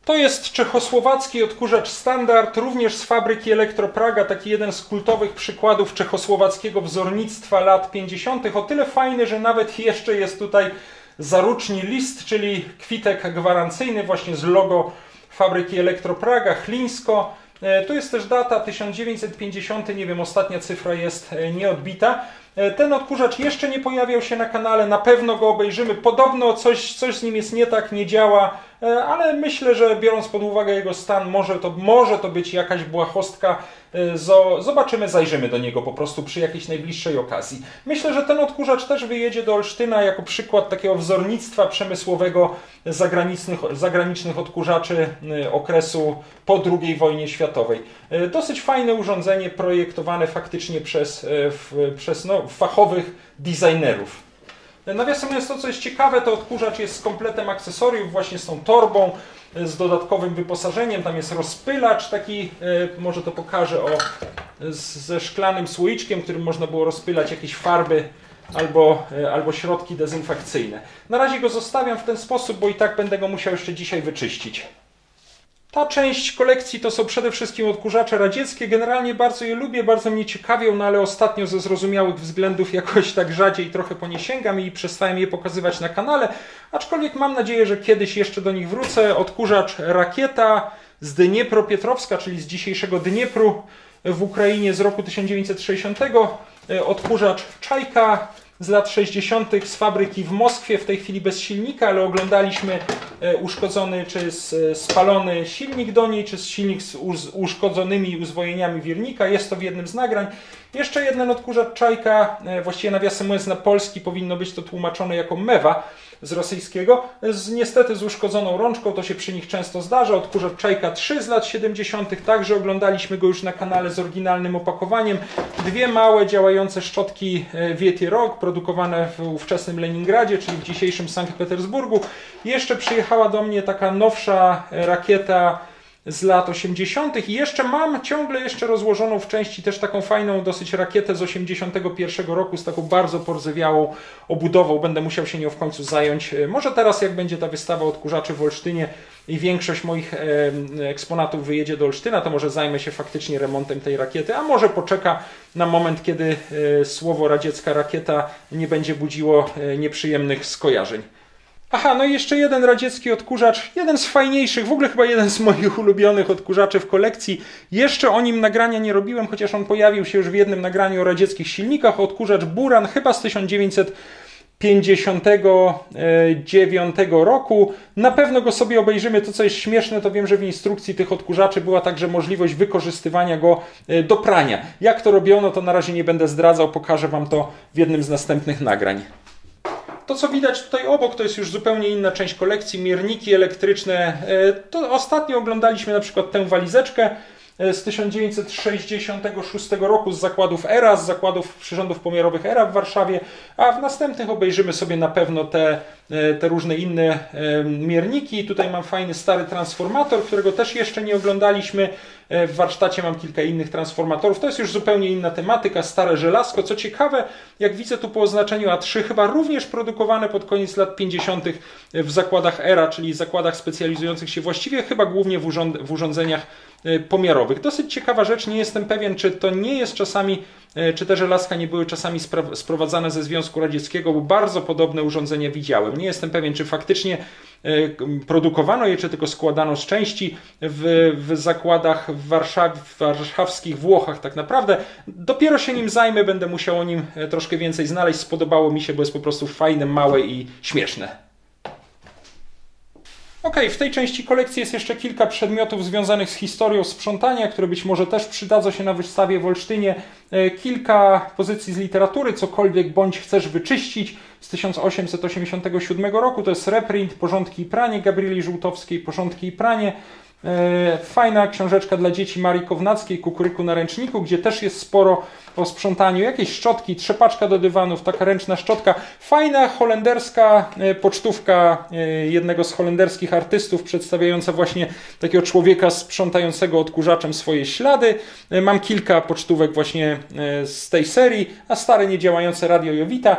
To jest czechosłowacki odkurzacz standard, również z fabryki Elektro Praga, taki jeden z kultowych przykładów czechosłowackiego wzornictwa lat 50. O tyle fajny, że nawet jeszcze jest tutaj zaruczni list, czyli kwitek gwarancyjny właśnie z logo fabryki Elektro Praga, Chlińsko. Tu jest też data 1950, nie wiem, ostatnia cyfra jest nieodbita. Ten odkurzacz jeszcze nie pojawiał się na kanale, na pewno go obejrzymy. Podobno coś z nim jest nie tak, nie działa, ale myślę, że biorąc pod uwagę jego stan, może to być jakaś błahostka. Zobaczymy, zajrzymy do niego po prostu przy jakiejś najbliższej okazji. Myślę, że ten odkurzacz też wyjedzie do Olsztyna jako przykład takiego wzornictwa przemysłowego zagranicznych odkurzaczy okresu po II wojnie światowej. Dosyć fajne urządzenie, projektowane faktycznie przez fachowych designerów. Nawiasem mówiąc, to co jest ciekawe, to odkurzacz jest z kompletem akcesoriów, właśnie z tą torbą, z dodatkowym wyposażeniem. Tam jest rozpylacz taki, może to pokażę, ze szklanym słoiczkiem, którym można było rozpylać jakieś farby albo środki dezynfekcyjne. Na razie go zostawiam w ten sposób, bo i tak będę go musiał jeszcze dzisiaj wyczyścić. Ta część kolekcji to są przede wszystkim odkurzacze radzieckie. Generalnie bardzo je lubię, bardzo mnie ciekawią, no ale ostatnio ze zrozumiałych względów jakoś tak rzadziej trochę po nie sięgam i przestałem je pokazywać na kanale. Aczkolwiek mam nadzieję, że kiedyś jeszcze do nich wrócę. Odkurzacz Rakieta z Dniepropietrowska, czyli z dzisiejszego Dniepru w Ukrainie z roku 1960. Odkurzacz Czajka z lat 60. z fabryki w Moskwie, w tej chwili bez silnika, ale oglądaliśmy uszkodzony czy spalony silnik do niej, czy silnik z uszkodzonymi uzwojeniami wirnika. Jest to w jednym z nagrań. Jeszcze jeden odkurzacz Czajka, właściwie nawiasem mówiąc na polski powinno być to tłumaczone jako mewa z rosyjskiego, niestety z uszkodzoną rączką, to się przy nich często zdarza. Odkurzacz Czajka 3 z lat 70. Także oglądaliśmy go już na kanale z oryginalnym opakowaniem. Dwie małe działające szczotki Vietirog, produkowane w ówczesnym Leningradzie, czyli w dzisiejszym Sankt Petersburgu. Jeszcze przyjechała do mnie taka nowsza rakieta z lat 80. i jeszcze mam ciągle jeszcze rozłożoną w części też taką fajną dosyć rakietę z 81 roku z taką bardzo porzewiałą obudową. Będę musiał się nią w końcu zająć. Może teraz, jak będzie ta wystawa odkurzaczy w Olsztynie i większość moich eksponatów wyjedzie do Olsztyna, to może zajmę się faktycznie remontem tej rakiety, a może poczeka na moment, kiedy słowo radziecka rakieta nie będzie budziło nieprzyjemnych skojarzeń. Aha, no i jeszcze jeden radziecki odkurzacz, jeden z fajniejszych, w ogóle chyba jeden z moich ulubionych odkurzaczy w kolekcji. Jeszcze o nim nagrania nie robiłem, chociaż on pojawił się już w jednym nagraniu o radzieckich silnikach. Odkurzacz Buran, chyba z 1959 roku. Na pewno go sobie obejrzymy. To, co jest śmieszne, to wiem, że w instrukcji tych odkurzaczy była także możliwość wykorzystywania go do prania. Jak to robiono, to na razie nie będę zdradzał, pokażę Wam to w jednym z następnych nagrań. To, co widać tutaj obok, to jest już zupełnie inna część kolekcji, mierniki elektryczne. To ostatnio oglądaliśmy na przykład tę walizeczkę z 1966 roku z zakładów ERA, z zakładów przyrządów pomiarowych ERA w Warszawie, a w następnych obejrzymy sobie na pewno te różne inne mierniki. Tutaj mam fajny stary transformator, którego też jeszcze nie oglądaliśmy. W warsztacie mam kilka innych transformatorów. To jest już zupełnie inna tematyka, stare żelazko. Co ciekawe, jak widzę tu po oznaczeniu A3, chyba również produkowane pod koniec lat 50. w zakładach ERA, czyli zakładach specjalizujących się właściwie chyba głównie w urządzeniach pomiarowych. Dosyć ciekawa rzecz, nie jestem pewien, czy to nie jest czasami, czy te żelazka nie były czasami sprowadzane ze Związku Radzieckiego, bo bardzo podobne urządzenia widziałem. Nie jestem pewien, czy faktycznie produkowano je, czy tylko składano z części w zakładach w warszawskich Włochach tak naprawdę. Dopiero się nim zajmę, będę musiał o nim troszkę więcej znaleźć. Spodobało mi się, bo jest po prostu fajne, małe i śmieszne. Ok, w tej części kolekcji jest jeszcze kilka przedmiotów związanych z historią sprzątania, które być może też przydadzą się na wystawie w Olsztynie. Kilka pozycji z literatury, cokolwiek bądź chcesz wyczyścić, z 1887 roku. To jest reprint Porządki i pranie Gabrieli Żółtowskiej, Porządki i pranie. Fajna książeczka dla dzieci Marii Kownackiej, Kukuryku na ręczniku, gdzie też jest sporo o sprzątaniu. Jakieś szczotki, trzepaczka do dywanów, taka ręczna szczotka. Fajna holenderska pocztówka jednego z holenderskich artystów, przedstawiająca właśnie takiego człowieka sprzątającego odkurzaczem swoje ślady. Mam kilka pocztówek właśnie z tej serii, a stare niedziałające radio Jowita.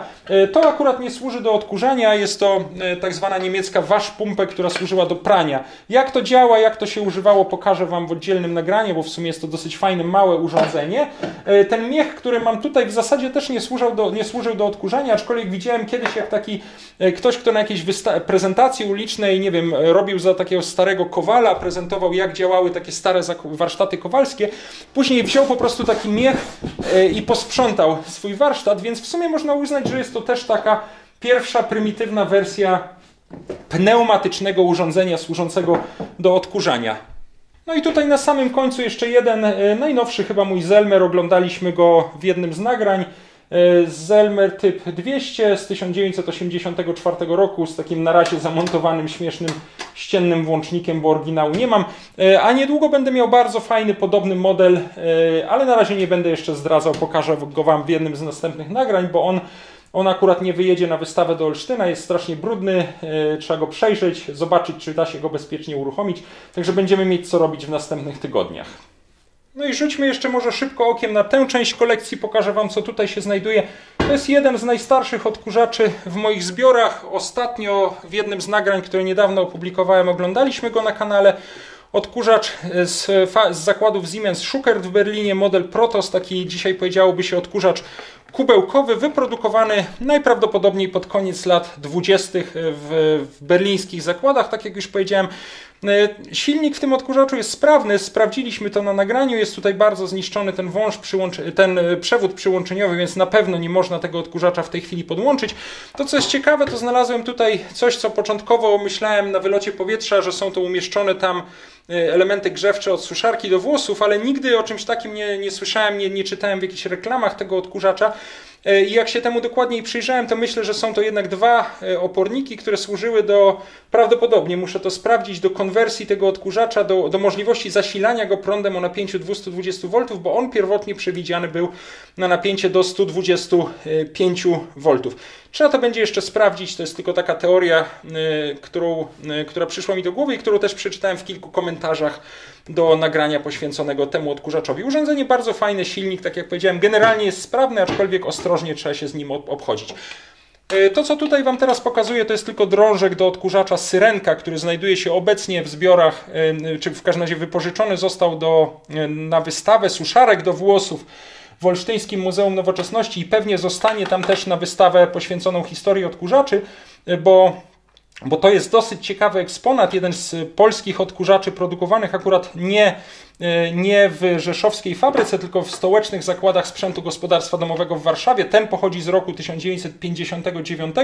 To akurat nie służy do odkurzania, jest to tak zwana niemiecka Waschpumpe, która służyła do prania. Jak to działa, jak to się używało, pokażę Wam w oddzielnym nagraniu, bo w sumie jest to dosyć fajne, małe urządzenie. Ten miech, który mam tutaj, w zasadzie też nie służył do odkurzania, aczkolwiek widziałem kiedyś, jak taki ktoś, kto na jakiejś prezentacji ulicznej, nie wiem, robił za takiego starego kowala, prezentował, jak działały takie stare warsztaty kowalskie. Później wziął po prostu taki miech i posprzątał swój warsztat, więc w sumie można uznać, że jest to też taka pierwsza prymitywna wersja pneumatycznego urządzenia służącego do odkurzania. No i tutaj na samym końcu jeszcze jeden, najnowszy chyba mój Zelmer, oglądaliśmy go w jednym z nagrań. Zelmer typ 200 z 1984 roku z takim na razie zamontowanym, śmiesznym, ściennym włącznikiem, bo oryginału nie mam. A niedługo będę miał bardzo fajny, podobny model, ale na razie nie będę jeszcze zdradzał, pokażę go Wam w jednym z następnych nagrań, bo on akurat nie wyjedzie na wystawę do Olsztyna, jest strasznie brudny, trzeba go przejrzeć, zobaczyć, czy da się go bezpiecznie uruchomić, także będziemy mieć co robić w następnych tygodniach. No i rzućmy jeszcze może szybko okiem na tę część kolekcji, pokażę Wam, co tutaj się znajduje. To jest jeden z najstarszych odkurzaczy w moich zbiorach. Ostatnio w jednym z nagrań, które niedawno opublikowałem, oglądaliśmy go na kanale. Odkurzacz z zakładów Siemens Schuckert w Berlinie, model Protos, taki dzisiaj powiedziałoby się odkurzacz kubełkowy, wyprodukowany najprawdopodobniej pod koniec lat 20. w berlińskich zakładach, tak jak już powiedziałem. Silnik w tym odkurzaczu jest sprawny, sprawdziliśmy to na nagraniu, jest tutaj bardzo zniszczony ten przewód przyłączeniowy, więc na pewno nie można tego odkurzacza w tej chwili podłączyć. To, co jest ciekawe, to znalazłem tutaj coś, co początkowo myślałem na wylocie powietrza, że są to umieszczone tam elementy grzewcze od suszarki do włosów, ale nigdy o czymś takim nie słyszałem, nie czytałem w jakichś reklamach tego odkurzacza. I jak się temu dokładniej przyjrzałem, to myślę, że są to jednak dwa oporniki, które służyły prawdopodobnie muszę to sprawdzić, do konwersji tego odkurzacza, do możliwości zasilania go prądem o napięciu 220 V, bo on pierwotnie przewidziany był na napięcie do 125 V. Trzeba to będzie jeszcze sprawdzić, to jest tylko taka teoria, która przyszła mi do głowy i którą też przeczytałem w kilku komentarzach do nagrania poświęconego temu odkurzaczowi. Urządzenie bardzo fajne, silnik, tak jak powiedziałem, generalnie jest sprawny, aczkolwiek ostrożnie trzeba się z nim obchodzić. To, co tutaj Wam teraz pokazuję, to jest tylko drążek do odkurzacza Syrenka, który znajduje się obecnie w zbiorach, czy w każdym razie wypożyczony został na wystawę suszarek do włosów w Olsztyńskim Muzeum Nowoczesności i pewnie zostanie tam też na wystawę poświęconą historii odkurzaczy, bo to jest dosyć ciekawy eksponat, jeden z polskich odkurzaczy produkowanych akurat nie w rzeszowskiej fabryce, tylko w stołecznych zakładach sprzętu gospodarstwa domowego w Warszawie. Ten pochodzi z roku 1959.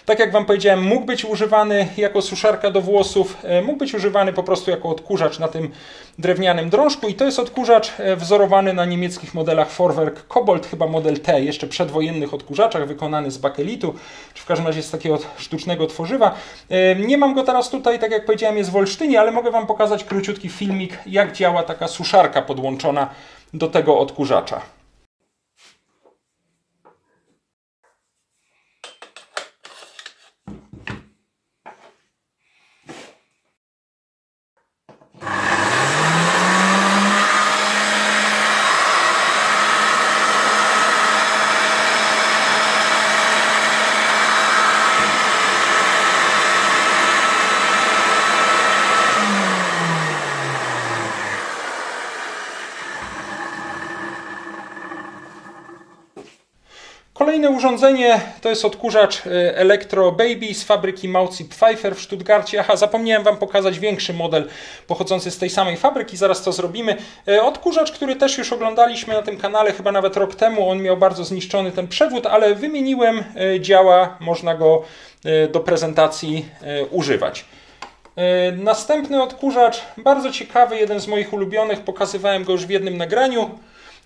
Tak jak Wam powiedziałem, mógł być używany jako suszarka do włosów, mógł być używany po prostu jako odkurzacz na tym drewnianym drążku i to jest odkurzacz wzorowany na niemieckich modelach Vorwerk Kobold, chyba model T, jeszcze przedwojennych odkurzaczach, wykonany z bakelitu, czy w każdym razie z takiego sztucznego tworzywa. Nie mam go teraz tutaj, tak jak powiedziałem, jest w Olsztynie, ale mogę Wam pokazać króciutki filmik, jak działa taka suszarka podłączona do tego odkurzacza. Kolejne urządzenie to jest odkurzacz Electro Baby z fabryki Mauzi Pfeiffer w Stuttgarcie. Aha, zapomniałem Wam pokazać większy model pochodzący z tej samej fabryki, zaraz to zrobimy. Odkurzacz, który też już oglądaliśmy na tym kanale chyba nawet rok temu, on miał bardzo zniszczony ten przewód, ale wymieniłem, działa, można go do prezentacji używać. Następny odkurzacz, bardzo ciekawy, jeden z moich ulubionych, pokazywałem go już w jednym nagraniu.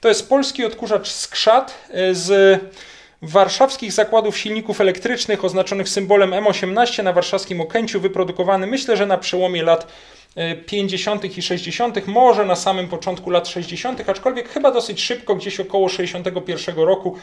To jest polski odkurzacz Skrzat z warszawskich zakładów silników elektrycznych oznaczonych symbolem M18 na warszawskim Okęciu, wyprodukowany myślę, że na przełomie lat 50. i 60., może na samym początku lat 60., aczkolwiek chyba dosyć szybko, gdzieś około 61 roku,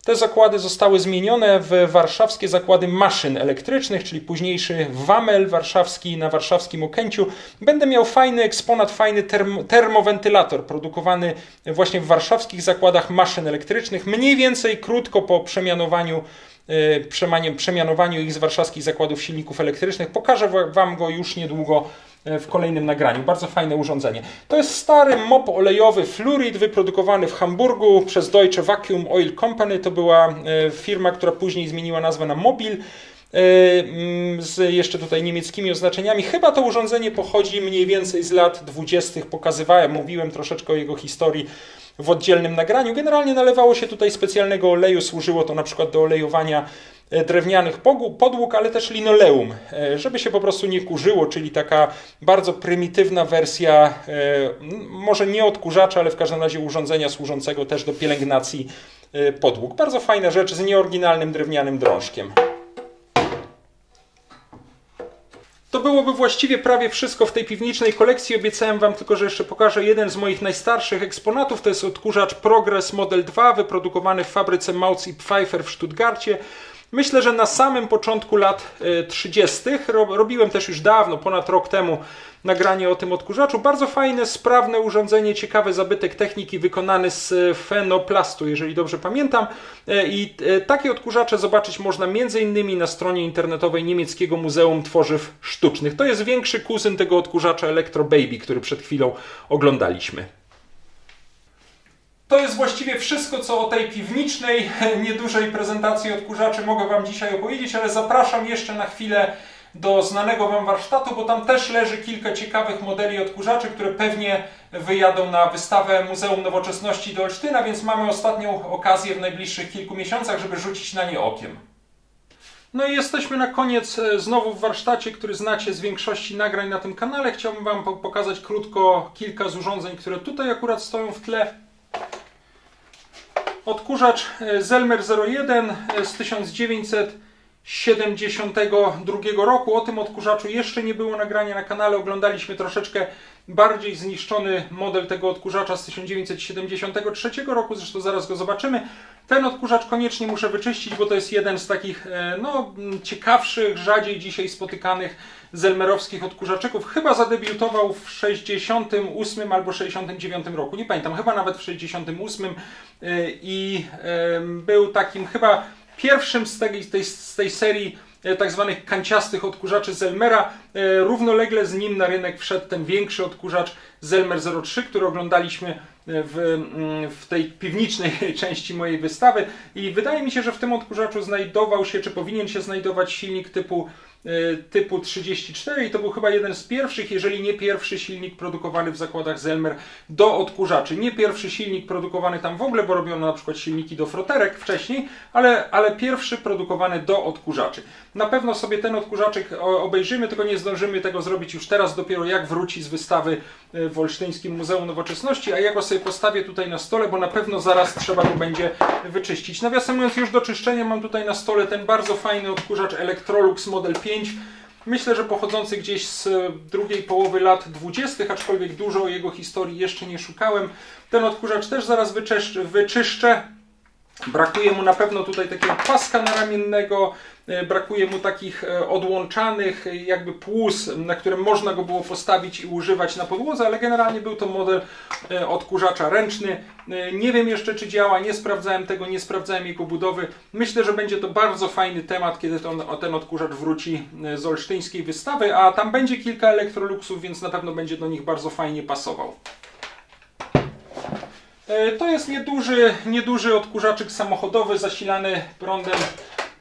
te zakłady zostały zmienione w warszawskie zakłady maszyn elektrycznych, czyli późniejszy Wamel warszawski na warszawskim Okęciu. Będę miał fajny eksponat, fajny termowentylator produkowany właśnie w warszawskich zakładach maszyn elektrycznych, mniej więcej krótko po przemianowaniu ich z warszawskich zakładów silników elektrycznych. Pokażę Wam go już niedługo w kolejnym nagraniu. Bardzo fajne urządzenie. To jest stary mop olejowy Flurid, wyprodukowany w Hamburgu przez Deutsche Vacuum Oil Company. To była firma, która później zmieniła nazwę na Mobil, z jeszcze tutaj niemieckimi oznaczeniami. Chyba to urządzenie pochodzi mniej więcej z lat 20. Mówiłem troszeczkę o jego historii w oddzielnym nagraniu. Generalnie nalewało się tutaj specjalnego oleju, służyło to na przykład do olejowania drewnianych podłóg, ale też linoleum, żeby się po prostu nie kurzyło, czyli taka bardzo prymitywna wersja, może nie odkurzacza, ale w każdym razie urządzenia służącego też do pielęgnacji podłóg. Bardzo fajna rzecz z nieoryginalnym drewnianym drążkiem. To byłoby właściwie prawie wszystko w tej piwniczej kolekcji. Obiecałem Wam tylko, że jeszcze pokażę jeden z moich najstarszych eksponatów. To jest odkurzacz Progress Model 2, wyprodukowany w fabryce Mautz i Pfeiffer w Stuttgarcie. Myślę, że na samym początku lat 30. Robiłem też już dawno, ponad rok temu, nagranie o tym odkurzaczu. Bardzo fajne, sprawne urządzenie, ciekawy zabytek techniki wykonany z fenoplastu, jeżeli dobrze pamiętam. I takie odkurzacze zobaczyć można m.in. na stronie internetowej Niemieckiego Muzeum Tworzyw Sztucznych. To jest większy kuzyn tego odkurzacza Electro Baby, który przed chwilą oglądaliśmy. To jest właściwie wszystko, co o tej piwnicznej, niedużej prezentacji odkurzaczy mogę Wam dzisiaj opowiedzieć, ale zapraszam jeszcze na chwilę do znanego Wam warsztatu, bo tam też leży kilka ciekawych modeli odkurzaczy, które pewnie wyjadą na wystawę Muzeum Nowoczesności do Olsztyna, więc mamy ostatnią okazję w najbliższych kilku miesiącach, żeby rzucić na nie okiem. No i jesteśmy na koniec znowu w warsztacie, który znacie z większości nagrań na tym kanale. Chciałbym Wam pokazać krótko kilka z urządzeń, które tutaj akurat stoją w tle. Odkurzacz Zelmer 01 z 1972 roku. O tym odkurzaczu jeszcze nie było nagrania na kanale. Oglądaliśmy troszeczkę bardziej zniszczony model tego odkurzacza z 1973 roku. Zresztą zaraz go zobaczymy. Ten odkurzacz koniecznie muszę wyczyścić, bo to jest jeden z takich ciekawszych, rzadziej dzisiaj spotykanych zelmerowskich odkurzaczyków. Chyba zadebiutował w 68 albo 69 roku. Nie pamiętam, chyba nawet w 68 i był takim chyba pierwszym z tej serii tak zwanych kanciastych odkurzaczy Zelmera. Równolegle z nim na rynek wszedł ten większy odkurzacz Zelmer 03, który oglądaliśmy w tej piwnicznej części mojej wystawy i wydaje mi się, że w tym odkurzaczu znajdował się, czy powinien się znajdować silnik typu 34 i to był chyba jeden z pierwszych, jeżeli nie pierwszy silnik produkowany w zakładach Zelmer do odkurzaczy. Nie pierwszy silnik produkowany tam w ogóle, bo robiono na przykład silniki do froterek wcześniej, ale pierwszy produkowany do odkurzaczy. Na pewno sobie ten odkurzaczek obejrzymy, tylko nie zdążymy tego zrobić już teraz, dopiero jak wróci z wystawy w Olsztyńskim Muzeum Nowoczesności, a ja go sobie postawię tutaj na stole, bo na pewno zaraz trzeba go będzie wyczyścić. Nawiasem mówiąc, już do czyszczenia mam tutaj na stole ten bardzo fajny odkurzacz Electrolux Model 5. Myślę, że pochodzący gdzieś z drugiej połowy lat 20., aczkolwiek dużo o jego historii jeszcze nie szukałem. Ten odkurzacz też zaraz wyczyszczę. Brakuje mu na pewno tutaj takiego paska naramiennego, brakuje mu takich odłączanych jakby płuz, na które można go było postawić i używać na podłodze, ale generalnie był to model odkurzacza ręczny. Nie wiem jeszcze, czy działa, nie sprawdzałem tego, nie sprawdzałem jego budowy. Myślę, że będzie to bardzo fajny temat, kiedy ten odkurzacz wróci z olsztyńskiej wystawy, a tam będzie kilka Electroluxów, więc na pewno będzie do nich bardzo fajnie pasował. To jest nieduży odkurzaczyk samochodowy zasilany prądem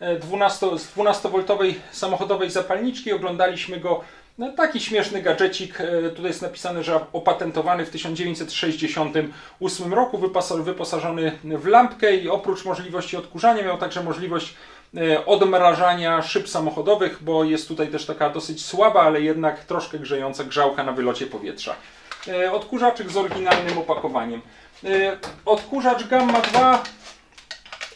12V samochodowej zapalniczki. Oglądaliśmy go. Taki śmieszny gadżecik. Tutaj jest napisane, że opatentowany w 1968 roku, wyposażony w lampkę i oprócz możliwości odkurzania miał także możliwość odmrażania szyb samochodowych, bo jest tutaj też taka dosyć słaba, ale jednak troszkę grzejąca grzałka na wylocie powietrza. Odkurzaczyk z oryginalnym opakowaniem. Odkurzacz Gamma 2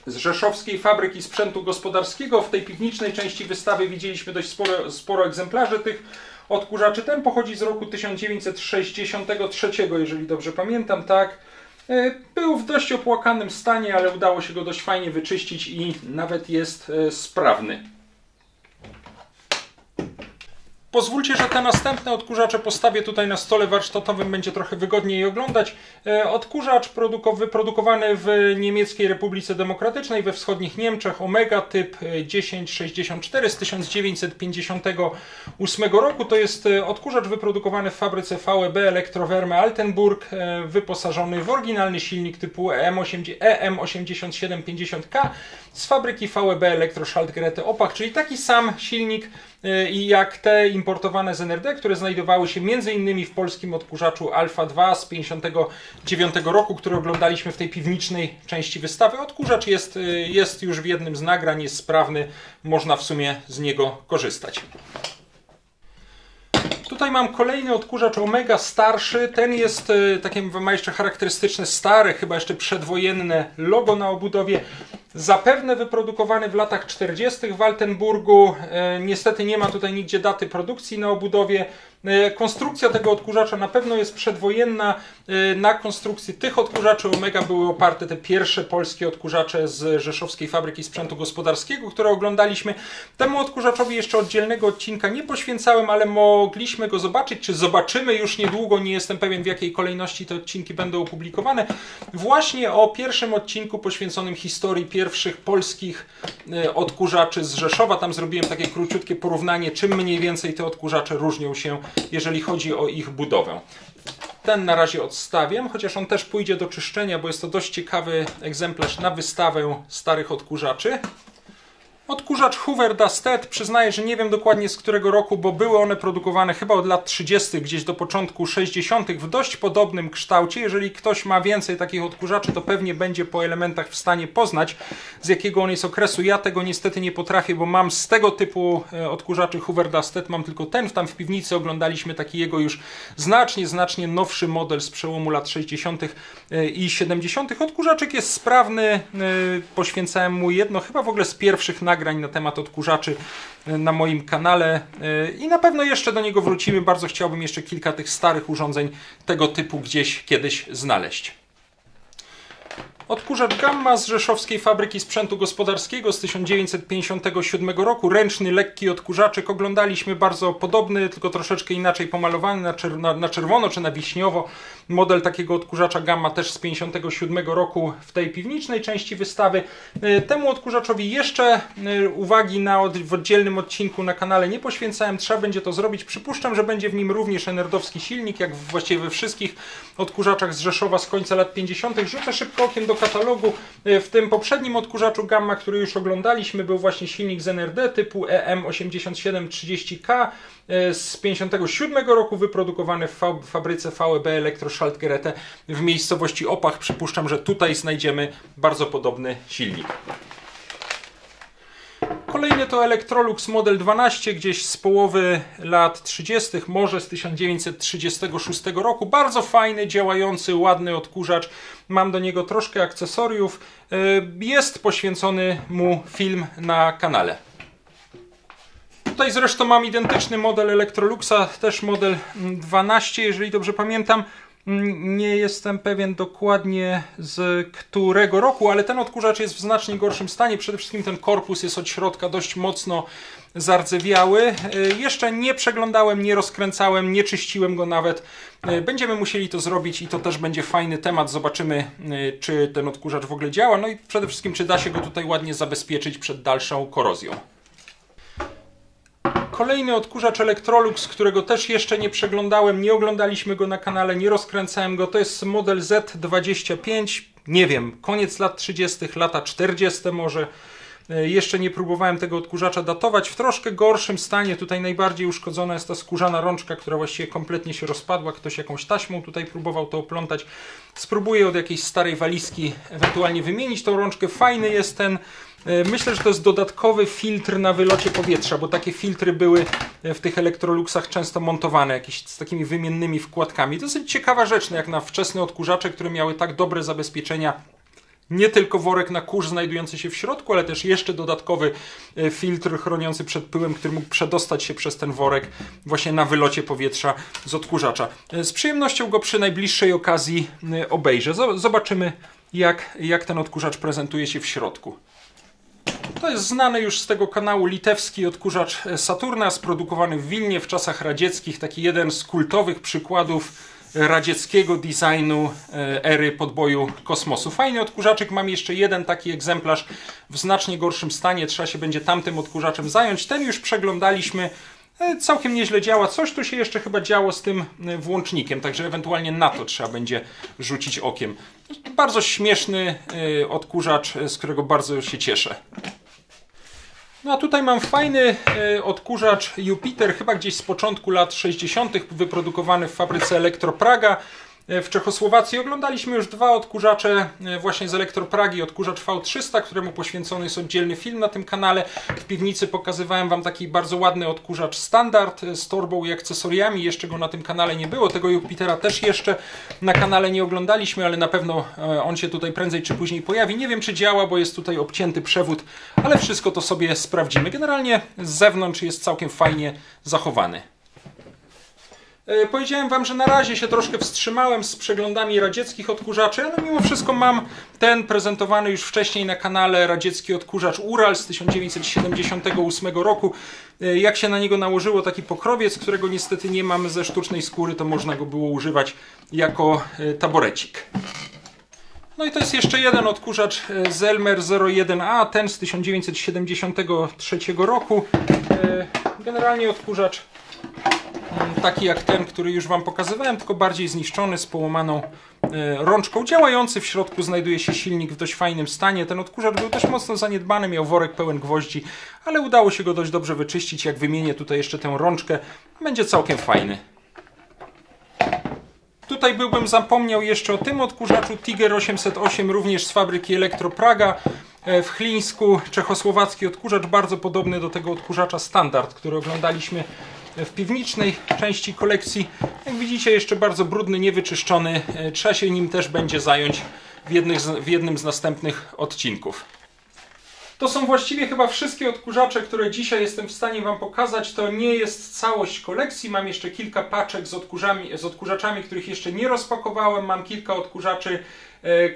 z Rzeszowskiej Fabryki Sprzętu Gospodarskiego. W tej piwniczej części wystawy widzieliśmy dość sporo egzemplarzy tych odkurzaczy. Ten pochodzi z roku 1963, jeżeli dobrze pamiętam, tak. Był w dość opłakanym stanie, ale udało się go dość fajnie wyczyścić i nawet jest sprawny. Pozwólcie, że te następne odkurzacze postawię tutaj na stole warsztatowym, będzie trochę wygodniej oglądać. Odkurzacz wyprodukowany w Niemieckiej Republice Demokratycznej, we wschodnich Niemczech, Omega typ 1064 z 1958 roku. To jest odkurzacz wyprodukowany w fabryce VEB Elektrowärme Altenburg, wyposażony w oryginalny silnik typu EM8750K z fabryki VEB Elektroschaltgeräte Opach, czyli taki sam silnik jak te importowane z NRD, które znajdowały się m.in. w polskim odkurzaczu Alfa 2 z 1959 roku, który oglądaliśmy w tej piwnicznej części wystawy. Odkurzacz jest już w jednym z nagrań, jest sprawny, można w sumie z niego korzystać. Tutaj mam kolejny odkurzacz Omega starszy. Ten jest, takie ma jeszcze charakterystyczne stare, chyba jeszcze przedwojenne logo na obudowie. Zapewne wyprodukowany w latach 40. w Altenburgu. Niestety nie ma tutaj nigdzie daty produkcji na obudowie. Konstrukcja tego odkurzacza na pewno jest przedwojenna. Na konstrukcji tych odkurzaczy Omega były oparte te pierwsze polskie odkurzacze z Rzeszowskiej Fabryki Sprzętu Gospodarskiego, które oglądaliśmy. Temu odkurzaczowi jeszcze oddzielnego odcinka nie poświęcałem, ale mogliśmy go zobaczyć, czy zobaczymy już niedługo. Nie jestem pewien, w jakiej kolejności te odcinki będą opublikowane. Właśnie o pierwszym odcinku poświęconym historii pierwszych polskich odkurzaczy z Rzeszowa. Tam zrobiłem takie króciutkie porównanie, czym mniej więcej te odkurzacze różnią się, jeżeli chodzi o ich budowę. Ten na razie odstawiam, chociaż on też pójdzie do czyszczenia, bo jest to dość ciekawy egzemplarz na wystawę starych odkurzaczy. Odkurzacz Hoover Dastet, przyznaję, że nie wiem dokładnie z którego roku, bo były one produkowane chyba od lat 30. gdzieś do początku 60. w dość podobnym kształcie. Jeżeli ktoś ma więcej takich odkurzaczy, to pewnie będzie po elementach w stanie poznać, z jakiego on jest okresu. Ja tego niestety nie potrafię, bo mam z tego typu odkurzaczy Hoover Dastet, mam tylko ten. Tam w piwnicy oglądaliśmy taki jego już znacznie nowszy model z przełomu lat 60. i 70. Odkurzaczek jest sprawny, poświęcałem mu jedno, chyba w ogóle z pierwszych nagrań na temat odkurzaczy na moim kanale i na pewno jeszcze do niego wrócimy. Bardzo chciałbym jeszcze kilka tych starych urządzeń tego typu gdzieś kiedyś znaleźć. Odkurzacz Gamma z Rzeszowskiej Fabryki Sprzętu Gospodarskiego z 1957 roku. Ręczny, lekki odkurzaczek. Oglądaliśmy bardzo podobny, tylko troszeczkę inaczej pomalowany na czerwono czy na wiśniowo. Model takiego odkurzacza Gamma też z 1957 roku w tej piwnicznej części wystawy. Temu odkurzaczowi jeszcze uwagi w oddzielnym odcinku na kanale nie poświęcałem. Trzeba będzie to zrobić. Przypuszczam, że będzie w nim również NRD-owski silnik, jak właściwie we wszystkich odkurzaczach z Rzeszowa z końca lat 50. Rzucę szybko okiem do katalogu. W tym poprzednim odkurzaczu Gamma, który już oglądaliśmy, był właśnie silnik z NRD typu EM8730K z 1957 roku, wyprodukowany w fabryce VEB Elektroschaltgeräte w miejscowości Opach. Przypuszczam, że tutaj znajdziemy bardzo podobny silnik. Kolejny to Electrolux Model 12, gdzieś z połowy lat 30., może z 1936 roku. Bardzo fajny, działający, ładny odkurzacz. Mam do niego troszkę akcesoriów. Jest poświęcony mu film na kanale. Tutaj zresztą mam identyczny model Electroluxa, też model 12, jeżeli dobrze pamiętam. Nie jestem pewien dokładnie z którego roku, ale ten odkurzacz jest w znacznie gorszym stanie. Przede wszystkim ten korpus jest od środka dość mocno zardzewiały. Jeszcze nie przeglądałem, nie rozkręcałem, nie czyściłem go nawet. Będziemy musieli to zrobić i to też będzie fajny temat. Zobaczymy, czy ten odkurzacz w ogóle działa. No i przede wszystkim, czy da się go tutaj ładnie zabezpieczyć przed dalszą korozją. Kolejny odkurzacz Electrolux, którego też jeszcze nie przeglądałem, nie oglądaliśmy go na kanale, nie rozkręcałem go. To jest model Z25, nie wiem, koniec lat 30., lata 40. może. Jeszcze nie próbowałem tego odkurzacza datować. W troszkę gorszym stanie, tutaj najbardziej uszkodzona jest ta skórzana rączka, która właściwie kompletnie się rozpadła. Ktoś jakąś taśmą tutaj próbował to oplątać. Spróbuję od jakiejś starej walizki ewentualnie wymienić tą rączkę. Fajny jest ten. Myślę, że to jest dodatkowy filtr na wylocie powietrza, bo takie filtry były w tych Electroluxach często montowane, jakieś z takimi wymiennymi wkładkami. Dosyć ciekawa rzecz, jak na wczesne odkurzacze, które miały tak dobre zabezpieczenia, nie tylko worek na kurz znajdujący się w środku, ale też jeszcze dodatkowy filtr chroniący przed pyłem, który mógł przedostać się przez ten worek właśnie na wylocie powietrza z odkurzacza. Z przyjemnością go przy najbliższej okazji obejrzę. Zobaczymy, jak ten odkurzacz prezentuje się w środku. To jest znany już z tego kanału litewski odkurzacz Saturna, sprodukowany w Wilnie w czasach radzieckich. Taki jeden z kultowych przykładów radzieckiego designu ery podboju kosmosu. Fajny odkurzaczek, mam jeszcze jeden taki egzemplarz w znacznie gorszym stanie, trzeba się będzie tamtym odkurzaczem zająć. Ten już przeglądaliśmy, całkiem nieźle działa. Coś tu się jeszcze chyba działo z tym włącznikiem, także ewentualnie na to trzeba będzie rzucić okiem. Bardzo śmieszny odkurzacz, z którego bardzo się cieszę. No a tutaj mam fajny odkurzacz Jupiter, chyba gdzieś z początku lat 60. wyprodukowany w fabryce Elektropraga w Czechosłowacji. Oglądaliśmy już dwa odkurzacze właśnie z Elektropragi. Odkurzacz V300, któremu poświęcony jest oddzielny film na tym kanale. W piwnicy pokazywałem wam taki bardzo ładny odkurzacz standard z torbą i akcesoriami. Jeszcze go na tym kanale nie było. Tego Jupitera też jeszcze na kanale nie oglądaliśmy, ale na pewno on się tutaj prędzej czy później pojawi. Nie wiem, czy działa, bo jest tutaj obcięty przewód, ale wszystko to sobie sprawdzimy. Generalnie z zewnątrz jest całkiem fajnie zachowany. Powiedziałem wam, że na razie się troszkę wstrzymałem z przeglądami radzieckich odkurzaczy, ale mimo wszystko mam ten prezentowany już wcześniej na kanale radziecki odkurzacz Ural z 1978 roku. Jak się na niego nałożyło taki pokrowiec, którego niestety nie mamy ze sztucznej skóry, to można go było używać jako taborecik. No i to jest jeszcze jeden odkurzacz Zelmer 01A, ten z 1973 roku. Generalnie odkurzacz taki jak ten, który już wam pokazywałem, tylko bardziej zniszczony, z połamaną rączką. Działający, w środku znajduje się silnik w dość fajnym stanie. Ten odkurzacz był też mocno zaniedbany, miał worek pełen gwoździ, ale udało się go dość dobrze wyczyścić. Jak wymienię tutaj jeszcze tę rączkę, będzie całkiem fajny. Tutaj byłbym zapomniał jeszcze o tym odkurzaczu Tiger 808, również z fabryki Elektropraga w Chlińsku, czechosłowacki odkurzacz, bardzo podobny do tego odkurzacza standard, który oglądaliśmy w piwnicznej części kolekcji. Jak widzicie, jeszcze bardzo brudny, niewyczyszczony. Trzeba się nim też będzie zająć w jednym z następnych odcinków. To są właściwie chyba wszystkie odkurzacze, które dzisiaj jestem w stanie wam pokazać. To nie jest całość kolekcji. Mam jeszcze kilka paczek z odkurzaczami, których jeszcze nie rozpakowałem. Mam kilka odkurzaczy,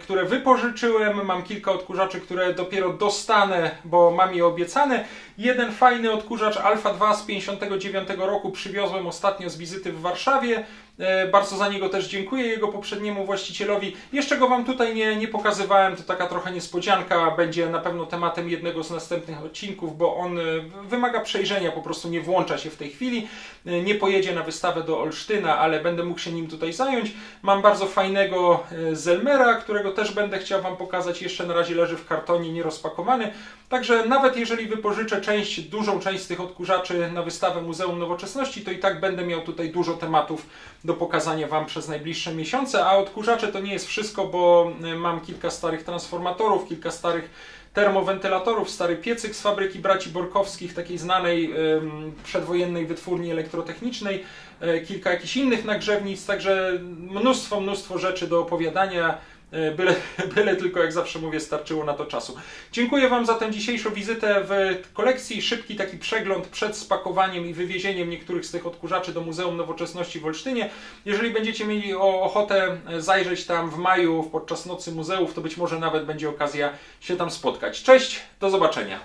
które wypożyczyłem. Mam kilka odkurzaczy, które dopiero dostanę, bo mam je obiecane. Jeden fajny odkurzacz Alpha 2 z 59 roku przywiozłem ostatnio z wizyty w Warszawie. Bardzo za niego też dziękuję jego poprzedniemu właścicielowi. Jeszcze go wam tutaj nie pokazywałem, to taka trochę niespodzianka. Będzie na pewno tematem jednego z następnych odcinków, bo on wymaga przejrzenia, po prostu nie włącza się w tej chwili. Nie pojedzie na wystawę do Olsztyna, ale będę mógł się nim tutaj zająć. Mam bardzo fajnego Zelmera, którego też będę chciał wam pokazać. Jeszcze na razie leży w kartonie, nierozpakowany. Także nawet jeżeli wypożyczę dużą część z tych odkurzaczy na wystawę Muzeum Nowoczesności, to i tak będę miał tutaj dużo tematów do pokazania wam przez najbliższe miesiące. A odkurzacze to nie jest wszystko, bo mam kilka starych transformatorów, kilka starych termowentylatorów, stary piecyk z fabryki braci Borkowskich, takiej znanej przedwojennej wytwórni elektrotechnicznej, kilka jakichś innych nagrzewnic, także mnóstwo rzeczy do opowiadania. Byle tylko, jak zawsze mówię, starczyło na to czasu. Dziękuję wam za tę dzisiejszą wizytę w kolekcji. Szybki taki przegląd przed spakowaniem i wywiezieniem niektórych z tych odkurzaczy do Muzeum Nowoczesności w Olsztynie. Jeżeli będziecie mieli ochotę zajrzeć tam w maju podczas Nocy Muzeów, to być może nawet będzie okazja się tam spotkać. Cześć, do zobaczenia.